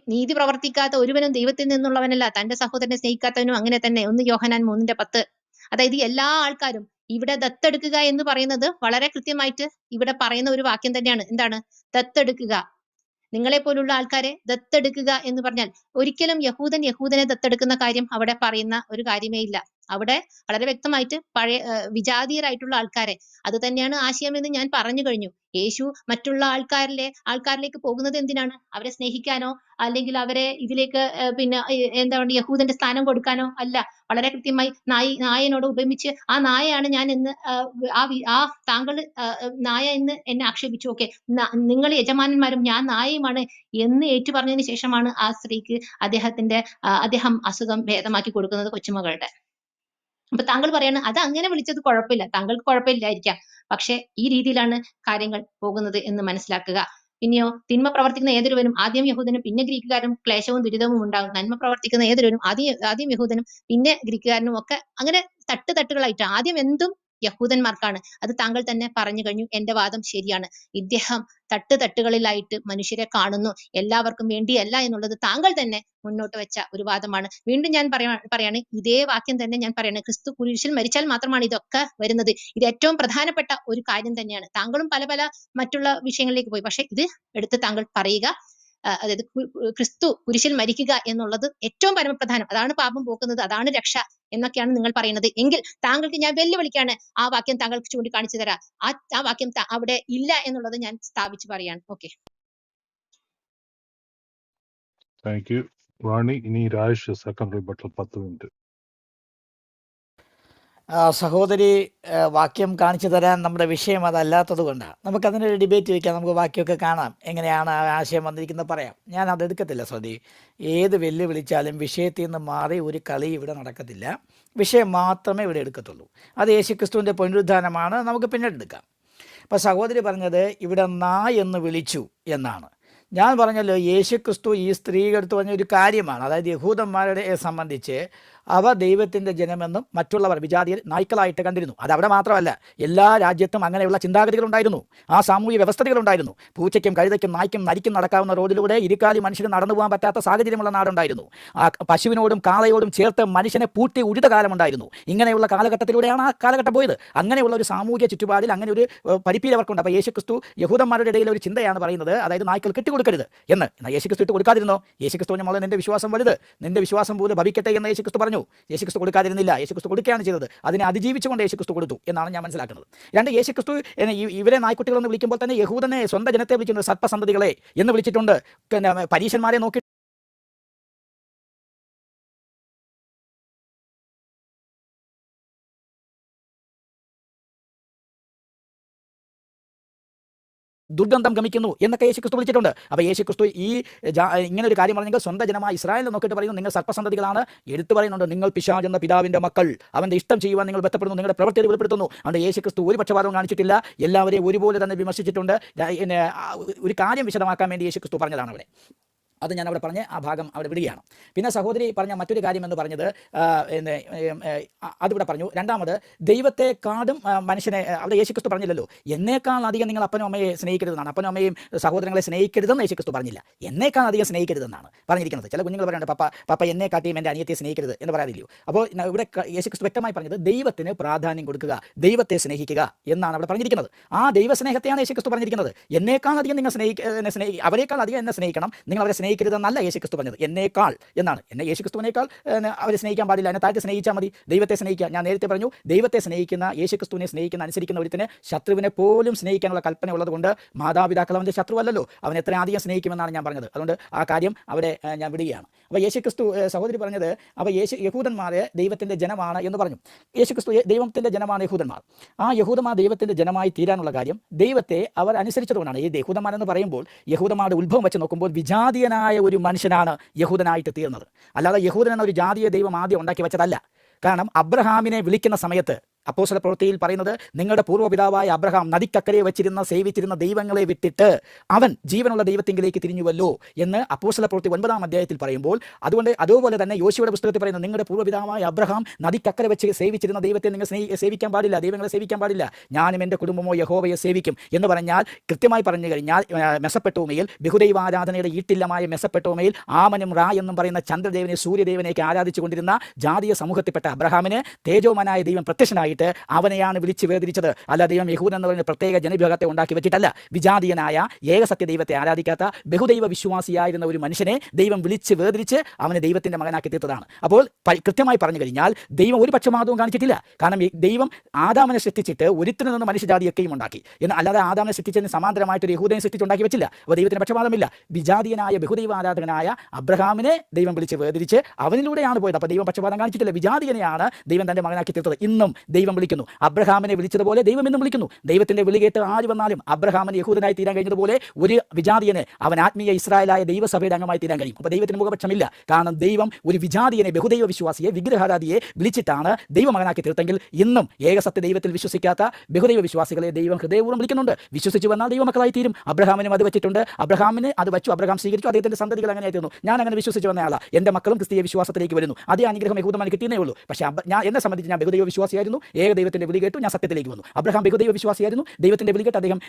നീതി പ്രവർത്തിക്കാത്ത ഒരുവനും ദൈവത്തിൽ നിന്നുള്ളവനല്ല, തന്റെ സഹോദരനെ സ്നേഹിക്കാത്തവനും അങ്ങനെ തന്നെ. 1 യോഹന്നാൻ 3:10. അതായത് എല്ലാ ആൾക്കാരും ഇവിടെ ദത്തെടുക്കുക എന്ന് പറയുന്നത് വളരെ കൃത്യമായിട്ട് ഇവിടെ പറയുന്ന ഒരു വാക്യം തന്നെയാണ്. എന്താണ്? ദത്തെടുക്കുക. നിങ്ങളെപ്പോലുള്ള ആൾക്കാരെ ദത്തെടുക്കുക എന്ന് പറഞ്ഞാൽ ഒരിക്കലും യഹൂദനെ ദത്തെടുക്കുന്ന കാര്യം അവിടെ പറയുന്ന ഒരു കാര്യമേ ഇല്ല. അവിടെ വളരെ വ്യക്തമായിട്ട് പഴയ വിജാതീയരായിട്ടുള്ള ആൾക്കാരെ, അത് തന്നെയാണ് ആശയം എന്ന് ഞാൻ പറഞ്ഞു കഴിഞ്ഞു. യേശു മറ്റുള്ള ആൾക്കാരിലേക്ക് പോകുന്നത് എന്തിനാണ്? അവരെ സ്നേഹിക്കാനോ അല്ലെങ്കിൽ അവരെ ഇതിലേക്ക് പിന്നെ എന്താ പറയുക യഹൂദന്റെ സ്ഥാനം കൊടുക്കാനോ അല്ല. വളരെ കൃത്യമായി നായനോട് ഉപമിച്ച് ആ നായയാണ് ഞാൻ എന്ന് താങ്കൾ നായ എന്ന് എന്നെ ആക്ഷേപിച്ചു. ഓക്കെ, നിങ്ങൾ യജമാനന്മാരും ഞാൻ നായയുമാണ് എന്ന് ഏറ്റു പറഞ്ഞതിന് ശേഷമാണ് ആ സ്ത്രീക്ക് അദ്ദേഹം അസുഖം ഭേദമാക്കി കൊടുക്കുന്നത് കൊച്ചുമകളുടെ. അപ്പൊ താങ്കൾ പറയാണ് അത് അങ്ങനെ വിളിച്ചത് കുഴപ്പമില്ല, താങ്കൾക്ക് കുഴപ്പമില്ലായിരിക്കാം, പക്ഷെ ഈ രീതിയിലാണ് കാര്യങ്ങൾ പോകുന്നത് എന്ന് മനസ്സിലാക്കുക. പിന്നെയോ, തിന്മ പ്രവർത്തിക്കുന്ന ഏതൊരുവനും ആദ്യം യഹൂദനും പിന്നെ ഗ്രീക്കുകാരനും ക്ലേശവും ദുരിതവും ഉണ്ടാകും. നന്മ പ്രവർത്തിക്കുന്ന ഏതൊരുവനും ആദ്യം യഹൂദനും പിന്നെ ഗ്രീക്കുകാരനും ഒക്കെ അങ്ങനെ തട്ടുകളായിട്ട് ആദ്യം എന്തും യഹൂദന്മാർക്കാണ്. അത് താങ്കൾ തന്നെ പറഞ്ഞു കഴിഞ്ഞു. എന്റെ വാദം ശരിയാണ്. ഇദ്ദേഹം തട്ടുകളിലായിട്ട് മനുഷ്യരെ കാണുന്നു, എല്ലാവർക്കും വേണ്ടിയല്ല എന്നുള്ളത് താങ്കൾ തന്നെ മുന്നോട്ട് വെച്ച ഒരു വാദമാണ്. വീണ്ടും ഞാൻ പറയാണ്, ഇതേ വാക്യം തന്നെ ഞാൻ പറയാണ്, ക്രിസ്തു കുരിശിൽ മരിച്ചാൽ മാത്രമാണ് ഇതൊക്കെ വരുന്നത്. ഇത് ഏറ്റവും പ്രധാനപ്പെട്ട ഒരു കാര്യം തന്നെയാണ്. താങ്കളും പല മറ്റുള്ള വിഷയങ്ങളിലേക്ക് പോയി, പക്ഷെ ഇത് എടുത്ത് താങ്കൾ പറയുക, അതായത് ക്രിസ്തു കുരിശിൽ മരിക്കുക എന്നുള്ളത് ഏറ്റവും പരമപ്രധാനം, അതാണ് പാപം പോക്കുന്നത്, അതാണ് രക്ഷ എന്നൊക്കെയാണ് നിങ്ങൾ പറയുന്നത് എങ്കിൽ താങ്കൾക്ക് ഞാൻ വെല്ലുവിളിക്കാണ്. ആ വാക്യം താങ്കൾക്ക് ചൂണ്ടിക്കാണിച്ചു തരാം. ആ വാക്യം അവിടെ ഇല്ല എന്നുള്ളത് ഞാൻ സ്ഥാപിച്ചു പറയാണ്. ഓക്കെ, താങ്ക് യു റാണി. ഇനി രാജേഷ് സെക്കൻഡ് റിബട്ടൽ 10 മിനിറ്റ്. സഹോദരി വാക്യം കാണിച്ചു തരാൻ നമ്മുടെ വിഷയം അതല്ലാത്തത് കൊണ്ടാണ് നമുക്കതിനൊരു ഡിബേറ്റ് വയ്ക്കാം. നമുക്ക് വാക്യമൊക്കെ കാണാം, എങ്ങനെയാണ് ആ ആശയം വന്നിരിക്കുന്നത് പറയാം. ഞാൻ അതെടുക്കത്തില്ല. ശ്രദ്ധി, ഏത് വെല്ലുവിളിച്ചാലും വിഷയത്തിൽ നിന്ന് മാറി ഒരു കളി ഇവിടെ നടക്കത്തില്ല. വിഷയം മാത്രമേ ഇവിടെ എടുക്കത്തുള്ളൂ. അത് യേശുക്രിസ്തുവിൻ്റെ പുനരുദ്ധാനമാണ്, നമുക്ക് പിന്നീട് എടുക്കാം. അപ്പോൾ സഹോദരി പറഞ്ഞത് ഇവിടെ നായ് എന്ന് വിളിച്ചു എന്നാണ്. ഞാൻ പറഞ്ഞല്ലോ, യേശുക്രിസ്തു ഈ സ്ത്രീകൾക്ക് പറഞ്ഞ ഒരു കാര്യമാണ്. അതായത് യഹൂദന്മാരെ സംബന്ധിച്ച് അവ ദൈവത്തിൻ്റെ ജനമെന്നും മറ്റുള്ളവർ വിജാതിയർ നായ്ക്കളായിട്ട് കണ്ടിരുന്നു. അതവിടെ മാത്രമല്ല, എല്ലാ രാജ്യത്തും അങ്ങനെയുള്ള ചിന്താഗതികളുണ്ടായിരുന്നു, ആ സാമൂഹ്യ വ്യവസ്ഥകളുണ്ടായിരുന്നു. പൂച്ചയ്ക്കും കഴുതയ്ക്കും നായ്ക്കും നരിക്കും നടക്കാവുന്ന റോഡിലൂടെ ഇരുകാലി മനുഷ്യന് നടന്നു പോകാൻ പറ്റാത്ത സാഹചര്യമുള്ള നാടുണ്ടായിരുന്നു. ആ പശുവിനോടും കാളയോടും ചേർത്ത് മനുഷ്യനെ പൂട്ടി ഉഴുത കാലമുണ്ടായിരുന്നു. ഇങ്ങനെയുള്ള കാലഘട്ടത്തിലൂടെയാണ് ആ കാലഘട്ടം പോയത്. അങ്ങനെയുള്ള ഒരു സാമൂഹ്യ ചുറ്റുപാടിൽ അങ്ങനെ ഒരു പരിപ്പീര് അവർക്കുണ്ട്. അപ്പോൾ യേശുക്രിസ്തു യഹൂദന്മാരുടെ ഇടയിൽ ഒരു ചിന്തയാണ് പറയുന്നത്, അതായത് നായ്ക്കൾ കിട്ടിക്കൊടുക്കരുത് എന്ന്. എന്നാൽ യേശുക്രിസ്തു ഇട്ട് കൊടുക്കാതിരുന്നോ? യേശുക്രിസ്തു നമ്മൾ നിന്റെ വിശ്വാസം വലുത്, നിന്റെ വിശ്വാസം പോലെ ഭവിക്കട്ടെ എന്ന് യേശുക്രിസ്തു പറഞ്ഞു. യേശുക്രിസ്തു കൊടുക്കാതിരുന്നില്ല, യേശുക്രിസ്തു കൊടുക്കുകയാണ് ചെയ്തത്. അതിനെ അതിജീവിച്ചുകൊണ്ട് യേശുക്രിസ്തു കൊടുത്തു എന്നാണ് ഞാൻ മനസ്സിലാക്കുന്നത്. രണ്ട്, യേശുക്രിസ്തു ഇവരെ നായ്ക്കുട്ടികളെന്ന് വിളിക്കുമ്പോൾ തന്നെ യഹൂദനെ സ്വന്തം ജനത്തെ വിളിക്കുന്നത് സർപ്പസന്തതികളെ എന്ന് വിളിച്ചിട്ടുണ്ട്. പരീശന്മാരെ നോക്കി ദുർഗന്ധം ഗമിക്കുന്നു എന്നൊക്കെ യേശുക്രിസ്തു വിളിച്ചിട്ടുണ്ട്. അപ്പോൾ യേശുക്രിസ്തു ഇങ്ങനെ ഒരു കാര്യം പറഞ്ഞെങ്കിൽ സ്വന്തം ജനമായ ഇസ്രായേലിനെ നോക്കിയിട്ട് പറയുന്നു, നിങ്ങൾ സർപ്പസന്തതികളാണ്. എടുത്തു പറയുന്നുണ്ട്, നിങ്ങൾ പിശാച് എന്ന പിതാവിൻ്റെ മക്കൾ, അവൻ്റെ ഇഷ്ടം ചെയ്യുവാൻ നിങ്ങൾ ബന്ധപ്പെടുന്നു, നിങ്ങളുടെ പ്രവൃത്തിയെ വെളിപ്പെടുത്തുന്നു. അതുകൊണ്ട് യേശുക്രിസ്തു ഒരു പക്ഷപാതവും കാണിച്ചിട്ടില്ല, എല്ലാവരെയും ഒരുപോലെ തന്നെ വിമർശിച്ചിട്ടുണ്ട്. ഒരു കാര്യം വിശദമാക്കാൻ വേണ്ടി യേശുക്രിസ്തു പറഞ്ഞതാണ് അവിടെ. അത് ഞാൻ അവിടെ പറഞ്ഞ് ആ ഭാഗം അവിടെ വിടുകയാണ്. പിന്നെ സഹോദരി പറഞ്ഞ മറ്റൊരു കാര്യം എന്ന് പറഞ്ഞത് അതിവിടെ പറഞ്ഞു. രണ്ടാമത്, ദൈവത്തെക്കാളും മനുഷ്യനെ അവിടെ യേശുക്രിസ്തു പറഞ്ഞില്ലല്ലോ, എന്നേക്കാൾ അധികം നിങ്ങൾ അപ്പനും അമ്മയെ സ്നേഹിക്കരുതെന്നാണ്. അപ്പനും അമ്മയും സഹോദരങ്ങളെ സ്നേഹിക്കരുതെന്ന് യേശുക്രിസ്തു പറഞ്ഞില്ല, എന്നേക്കാൾ അധികം സ്നേഹിക്കരുതെന്നാണ് പറഞ്ഞിരിക്കുന്നത്. ചില കുഞ്ഞുങ്ങൾ പറയുന്നുണ്ട്, പപ്പ എന്നെ കാട്ടിയും എൻ്റെ അനിയത്തെ സ്നേഹിക്കരുത് എന്ന് പറയാതില്ലയോ. അപ്പോൾ ഇവിടെ യേശുക്രിസ്തു വ്യക്തമായി പറഞ്ഞത് ദൈവത്തിന് പ്രാധാന്യം കൊടുക്കുക, ദൈവത്തെ സ്നേഹിക്കുക എന്നാണ് അവിടെ പറഞ്ഞിരിക്കുന്നത്. ആ ദൈവസ്നേഹത്തെയാണ് യേശുക്രിസ്തു പറഞ്ഞിരിക്കുന്നത്. എന്നേക്കാൾ അധികം നിങ്ങൾ അവരെക്കാൾ അധികം എന്നെ സ്നേഹിക്കണം, നിങ്ങൾ അവരെ സ്നേഹിക്കരുതെന്നല്ല യേശുക്രിസ്തു പറഞ്ഞത്, എന്നേക്കാൾ എന്നാണ്. എന്നെ യേശുക്രിസ്തുവിനേക്കാൾ അവരെ സ്നേഹിക്കാൻ പാടില്ല, എന്നെ താഴ്ത്തി സ്നേഹിച്ചാൽ മതി, ദൈവത്തെ സ്നേഹിക്കുക. ഞാൻ നേരത്തെ പറഞ്ഞു, ദൈവത്തെ സ്നേഹിക്കുന്ന, യേശുക്രിസ്തുവിനെ സ്നേഹിക്കുന്ന, അനുസരിക്കുന്ന ഒരുത്തിന് ശത്രുവിനെ പോലും സ്നേഹിക്കാനുള്ള കൽപ്പന ഉള്ളതുകൊണ്ട് മാതാപിതാക്കൾ അവൻ്റെ ശത്രുവല്ലല്ലോ, അവൻ എത്ര അധികം സ്നേഹിക്കുമെന്നാണ് ഞാൻ പറഞ്ഞത്. അതുകൊണ്ട് ആ കാര്യം അവിടെ ഞാൻ വിടുകയാണ്. അപ്പോൾ യേശുക്രിസ്തു സഹോദരി പറഞ്ഞത്, അപ്പോൾ യഹൂദന്മാരെ ദൈവത്തിൻ്റെ ജനമാണ് എന്ന് പറഞ്ഞു. യേശുക്രിസ്തു ദൈവത്തിൻ്റെ ജനമാണ് യഹൂദന്മാർ. ആ യഹൂദന്മാർ ദൈവത്തിൻ്റെ ജനമായി തീരാനുള്ള കാര്യം ദൈവത്തെ അവർ അനുസരിച്ചതുകൊണ്ടാണ്. ഈ യഹൂദന്മാരെന്ന് പറയുമ്പോൾ യഹൂദന്മാരുടെ ഉത്ഭവം വെച്ച് നോക്കുമ്പോൾ വിജാതീയനായ ഒരു മനുഷ്യനാണ് യഹൂദനായിട്ട് തീർന്നത്. അല്ലാതെ യഹൂദൻ എന്ന ഒരു ജാതീയ ദൈവം ആദ്യം ഉണ്ടാക്കി വെച്ചതല്ല. കാരണം അബ്രഹാമിനെ വിളിക്കുന്ന സമയത്ത് അപ്പോസ്തല പ്രവൃത്തിയിൽ പറയുന്നത്, നിങ്ങളുടെ പൂർവ്വപിതാവായ അബ്രഹാം നദിക്കക്കരെ വെച്ചിരുന്ന സേവിച്ചിരുന്ന ദൈവങ്ങളെ വിട്ടിട്ട് അവൻ ജീവനുള്ള ദൈവത്തിങ്കിലേക്ക് തിരിഞ്ഞുവല്ലോ എന്ന് അപ്പോസ്തല പ്രവൃത്തി 9-ാം അധ്യായത്തിൽ പറയുമ്പോൾ, അതുപോലെ തന്നെ യോശുവയുടെ പുസ്തകത്തിൽ പറയുന്നത്, നിങ്ങളുടെ പൂർവ്വപിതാവായ അബ്രഹാം നദിക്കക്കരെ വെച്ച് സേവിച്ചിരുന്ന ദൈവത്തെ നിങ്ങൾ സേവിക്കാൻ പാടില്ല, ദൈവങ്ങളെ സേവിക്കാൻ പാടില്ല, ഞാനും എൻ്റെ കുടുംബമോ യഹോവയെ സേവിക്കും എന്ന് പറഞ്ഞാൽ കൃത്യമായി പറഞ്ഞു കഴിഞ്ഞാൽ മെസൊപ്പൊട്ടേമിയയിൽ ബഹുദൈവാരാധനയുടെ ഈട്ടില്ലമായ മെസൊപ്പൊട്ടേമിയയിൽ ആമനും റാ എന്നും പറയുന്ന ചന്ദ്രദേവനെ സൂര്യദേവനെയൊക്കെ ആരാധിച്ചു കൊണ്ടിരുന്ന ജാതീയ സമൂഹത്തിൽപ്പെട്ട അബ്രഹാമിന് തേജോമനായ ദൈവം പ്രത്യക്ഷനായി വിളിക്കാനായിട്ട് അവനെയാണ് വിളിച്ച് വേർതിരിച്ചത്. അല്ല, ദൈവം യഹൂദൻ എന്ന് പറയുന്ന പ്രത്യേക ജനവിഭാഗത്തെ ഉണ്ടാക്കി വെച്ചിട്ടല്ല. വിജാതീയനായ ഏകസത്യ ദൈവത്തെ ആരാധിക്കാത്ത ബഹുദൈവ വിശ്വാസിയായിരുന്ന ഒരു മനുഷ്യനെ ദൈവം വിളിച്ച് വേർതിരിച്ച് അവനെ ദൈവത്തിന്റെ മകനാക്കി തീർത്തതാണ്. അപ്പോൾ കൃത്യമായി പറഞ്ഞു കഴിഞ്ഞാൽ ദൈവം ഒരു പക്ഷപാതവും കാണിച്ചിട്ടില്ല. കാരണം ദൈവം ആദാമിനെ സൃഷ്ടിച്ചിട്ട് ഒരുത്തിന് നിന്ന് മനുഷ്യജാതിയൊക്കെയും ഉണ്ടാക്കി. എന്നാൽ അല്ലാതെ ആദാമിനെ സൃഷ്ടിച്ചതിന് സമാന്തരമായിട്ട് ഒരു യഹൂദനെ സൃഷ്ടിച്ചുണ്ടാക്കി വെച്ചില്ല. അപ്പോൾ ദൈവത്തിന് പക്ഷപാതമില്ല. വിജാതീയനായ ബഹുദൈവ ആരാധകനായ അബ്രഹാമിനെ ദൈവം വിളിച്ച് വേർതിരിച്ച് അവനിലൂടെയാണ് പോയത്. അപ്പോൾ ദൈവം പക്ഷപാതം കാണിച്ചിട്ടില്ല. വിജാതീയനെയാണ് ദൈവം തന്റെ മകനാക്കി തീർത്തത്. ഇന്നും ദൈവം വിളിക്കുന്നു. അബ്രഹാമിനെ വിളിച്ചതുപോലെ ദൈവം ഇന്നും വിളിക്കുന്നു. ദൈവത്തിന്റെ വിളി കേട്ട് ആര് വന്നാലും അബ്രഹാമിന് യഹൂദനായി തീരാൻ കഴിഞ്ഞതുപോലെ ഒരു വിജാതീയന് അവൻ ആത്മീയ ഇസ്രായേലായ ദൈവസഭയുടെ അംഗമായി തീരാൻ കഴിയും. അപ്പോൾ ദൈവത്തിന് മുഖപക്ഷമില്ല. കാരണം ദൈവം ഒരു വിജാതീയനെ, ബഹുദൈവ വിശ്വാസിയെ, വിഗ്രഹാരാധിയെ വിളിച്ചിട്ടാണ് ദൈവമകനാക്കി തീർത്തെങ്കിൽ ഇന്നും ഏകസത്യ ദൈവത്തിൽ വിശ്വസിക്കാത്ത ബഹുദൈവ വിശ്വാസികളെ ദൈവം ഹൃദയപൂർവ്വം വിളിക്കുന്നുണ്ട്. വിശ്വസിച്ചു വന്നാൽ ദൈവമക്കളായി തീരും. അബ്രഹാമിനും അത് വെച്ചിട്ടുണ്ട്. അബ്രഹാമിന് അത് വെച്ചു, അബ്രഹാം സ്വീകരിച്ചു, അദ്ദേഹത്തിന്റെ സന്തതികൾ അങ്ങനെ ആയിരുന്നു. ഞാൻ അങ്ങനെ വിശ്വസിച്ചു വന്ന ആളാണ്. എന്റെ മക്കളും ക്രിസ്തീയ വിശ്വാസത്തിലേക്ക് വരുന്നു. അതേ അനുഗ്രഹം യഹൂദന്മാർക്ക് കിട്ടിയേ ഉള്ളൂ. പക്ഷേ ഞാൻ എന്നെ സംബന്ധിച്ച് ഞാൻ ബഹുദൈവ വിശ്വാസിയായിരുന്നു. ഏക ദൈവത്തിന്റെ വിളി കേട്ടു, ഞാൻ സത്യത്തിലേക്ക് വന്നു. അബ്രഹാം ബഹുദൈവ വിശ്വാസിയായിരുന്നു. ദൈവത്തിന്റെ വിളി കേട്ട് അദ്ദേഹം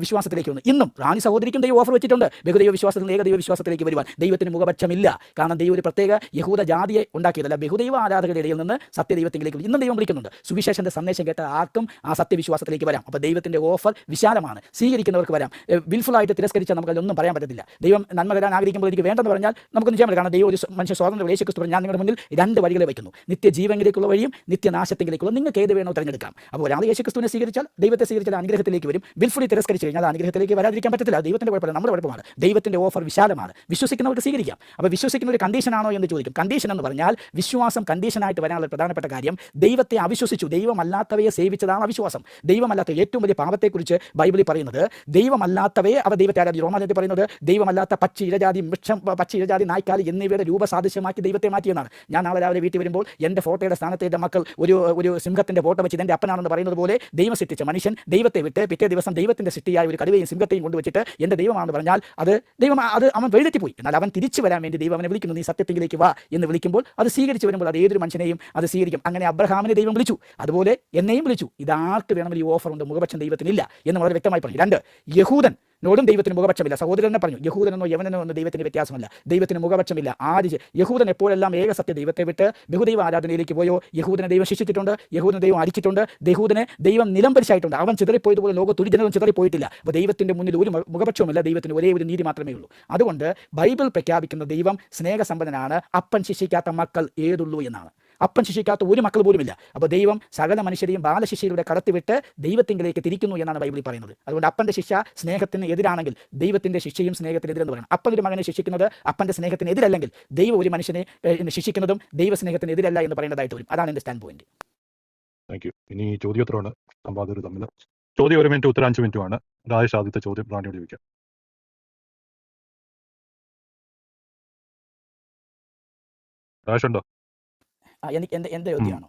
വിശ്വാസത്തിലേക്ക് വന്നു. ഇന്നും റാണി സഹോദരിക്കും ദൈവം ഓഫർ വെച്ചിട്ടുണ്ട് ബഹുദൈവ വിശ്വാസത്തിൽ നിന്ന് ഏകദൈവ വിശ്വാസത്തിലേക്ക് വരുവാൻ. ദൈവത്തിന് മുഖപക്ഷമില്ല. കാരണം ദൈവം ഒരു പ്രത്യേക യഹൂദ ജാതിയെ ഉണ്ടാക്കിയതല്ല. ബഹുദൈവ ആരാധകരുടെ ഇടയിൽ നിന്ന് സത്യദൈവത്തിലേക്ക് ഇന്നും ദൈവം വിളിക്കുന്നുണ്ട്. സുവിശേഷന്റെ സന്ദേശം കേട്ട ആർക്കും ആ സത്യവിശ്വാസത്തിലേക്ക് വരാം. അപ്പോൾ ദൈവത്തിന്റെ ഓഫർ വിശാലമാണ്. സ്വീകരിക്കുന്നവർക്ക് വരാം. വിൽഫുള്ളായിട്ട് തിരസ്കരിച്ചാൽ നമുക്ക് അതിലൊന്നും പറയാൻ പറ്റത്തില്ല. ദൈവം നന്മ തരാൻ ആഗ്രഹിക്കുമ്പോൾ എനിക്ക് വേണ്ടെന്ന് പറഞ്ഞാൽ നമുക്കൊന്നും ചെയ്യാൻ പറ്റില്ല. കാരണം ദൈവം ഒരു മനുഷ്യ സ്വാതന്ത്ര്യം യേശുക്രിസ്തു ഞാൻ നിങ്ങളുടെ മുന്നിൽ 2 വഴികളെ വയ്ക്കുന്നു. നിത്യജീവനിലേക്കുള്ള വഴിയും നിത്യനാശത്തിലേക്കുള്ള. നിങ്ങൾക്ക് ഏത് വേണോ തിരഞ്ഞെടുക്കാം. അപ്പോൾ ഒരാൾ യേശുക്രിസ്തുവിനെ സ്വീകരിച്ചാൽ, ദൈവത്തെ സ്വീകരിച്ചാൽ അനുഗ്രഹത്തിലേക്ക് വരും. വിൽഫുള്ളി തിരസ്കരിച്ച് കഴിഞ്ഞാൽ അനുഗ്രഹത്തിലേക്ക് വരാതിരിക്കാൻ പറ്റത്തില്ല. ദൈവത്തിന്റെ കുഴപ്പമില്ല, നമ്മുടെ കുഴപ്പമാണ്. ദൈവത്തിന്റെ ഓഫർ വിശാലമാണ്. വിശ്വസിക്കുന്നവർക്ക് സ്വീകരിക്കാം. അപ്പോൾ വിശ്വസിക്കുന്ന ഒരു കണ്ടീഷനാണോ എന്ന് ചോദിക്കും. കണ്ടീഷൻ എന്ന് പറഞ്ഞാൽ വിശ്വാസം കണ്ടീഷനായിട്ട് വരാനുള്ള പ്രധാനപ്പെട്ട കാര്യം ദൈവത്തെ അവിശ്വസിച്ചു. ദൈവമല്ലാത്തവയെ സേവിച്ചതാണ് അവിശ്വാസം. ദൈവമല്ലാത്ത ഏറ്റവും വലിയ പാപത്തെക്കുറിച്ച് ബൈബിളിൽ പറയുന്നത് ദൈവമല്ലാത്തവയെ അവർ ദൈവത്തെ ആരാധിച്ചു. റോമാലേഖനത്തിൽ പറയുന്നത് ദൈവമല്ലാത്ത പക്ഷി, ഇഴജാതി, വൃക്ഷം, പക്ഷി, ഇഴജാതി, നായ്ക്കാലി എന്നിവയുടെ രൂപസാദൃശ്യമാക്കി ദൈവത്തെ മാറ്റിയെന്നാണ്. ഞാൻ നാളെ രാവിലെ വീട്ടിൽ വരുമ്പോൾ എൻ്റെ ഫോട്ടോയുടെ സ്ഥാനത്ത് എൻ്റെ മക്കൾ ഒരു സിംഹത്തിന്റെ ഫോട്ടോ വെച്ച് എൻ്റെ അപ്പനാണെന്ന് പറയുന്നത് പോലെ ദൈവം സൃഷ്ടിച്ച മനുഷ്യൻ ദൈവത്തെ വിട്ട് പിറ്റേ ദിവസം ദൈവത്തിന്റെ സൃഷ്ടിയായ ഒരു കടുവയും സിംഹത്തെയും കൊണ്ടുവച്ചിട്ട് എൻ്റെ ദൈവമാണെന്ന് പറഞ്ഞാൽ അത് ദൈവം അവൻ വഴിതെറ്റിപ്പോയി. എന്നാൽ അവൻ തിരിച്ചു വരാൻ വേണ്ടി ദൈവം അവനെ വിളിക്കുന്നു. നീ സത്യത്തിലേക്ക് വാ എന്ന് വിളിക്കുമ്പോൾ അത് സ്വീകരിച്ച് വരുമ്പോൾ അത് ഏതൊരു മനുഷ്യനെയും അത് സ്വീകരിക്കും. അങ്ങനെ അബ്രഹാമിനെ ദൈവം വിളിച്ചു, അതുപോലെ എന്നെയും വിളിച്ചു. ഇതാർക്ക് വേണമെങ്കിൽ ഈ ഓഫർ ഉണ്ട്. മുഖപക്ഷം ദൈവത്തിനില്ല എന്ന് വളരെ വ്യക്തമായി പറഞ്ഞു. 2, യഹൂദനോടും ദൈവത്തിന് മുഖപക്ഷമില്ല. സഹോദരൻ തന്നെ പറഞ്ഞു, യഹൂദനെന്നോ യവനെന്നോ ഒന്നും ദൈവത്തിന് വ്യത്യാസമല്ല. ദൈവത്തിന് മുഖപക്ഷമില്ല. യഹൂദൻ എപ്പോഴെല്ലാം ഏകസത്യ ദൈവത്തെ വിട്ട് ബഹുദൈവ ആരാധനയിലേക്ക് പോയോ യഹൂദനെ ദൈവം ശിക്ഷിച്ചിട്ടുണ്ട്, യഹൂദനെ ദൈവം അടിച്ചിട്ടുണ്ട്, യഹൂദനെ ദൈവം നിലംപരിശായിട്ടുണ്ട്. അവൻ ചിതറിപ്പോയതുപോലെ ലോകത്ത് ഒരു ജനവും ചിതറിപ്പോയിട്ടില്ല. അപ്പോൾ ദൈവത്തിന്റെ മുന്നിൽ ഒരു മുഖപക്ഷവുമില്ല. ദൈവത്തിന് ഒരേ ഒരു നീതി മാത്രമേ ഉള്ളൂ. അതുകൊണ്ട് ബൈബിൾ പ്രഖ്യാപിക്കുന്ന ദൈവം സ്നേഹസമ്പന്നനാണ്. അപ്പൻ ശിക്ഷിക്കാത്ത മക്കൾ ഏതുള്ളൂ എന്നാണ്. അപ്പൻ ശിക്ഷിക്കാത്ത ഒരു മക്കൾ പോലുമില്ല. അപ്പോൾ ദൈവം സകല മനുഷ്യരെയും ബാലശിക്ഷയിലൂടെ കടത്തിവിട്ട് ദൈവത്തിങ്കിലേക്ക് തിരിക്കുന്നു എന്നാണ് ബൈബിളിൽ പറയുന്നത്. അതുകൊണ്ട് അപ്പന്റെ ശിക്ഷ സ്നേഹത്തിന് എതിരാണെങ്കിൽ ദൈവത്തിന്റെ ശിക്ഷയും സ്നേഹത്തിനെതിരെന്ന് പറയണം. അപ്പൻ ഒരു മകനെ ശിക്ഷിക്കുന്നത് അപ്പന്റെ സ്നേഹത്തിന് എതിരല്ലെങ്കിൽ ദൈവം ഒരു മനുഷ്യനെ ശിക്ഷിക്കുന്നതും ദൈവസ്നേഹത്തിന് എതിരല്ല എന്ന് പറയുന്നതായിട്ട് വരും. അതാണ് എൻ്റെ സ്റ്റാൻഡ് പോയിന്റ്. Thank you. ഇനി ചോദ്യോത്തരമാണ് സംവാദകർ തമ്മിൽ. ചോദ്യം 1 മിനിറ്റ്, ഉത്തരം 5 മിനിറ്റുമാണ്. രാജേഷ് ആദ്യത്തെ ചോദ്യം റാണിയോട് ചോദിക്കാം. രാജേഷ് ഉണ്ടോ? എനിക്ക് എൻ്റെ ചോദ്യമാണോ?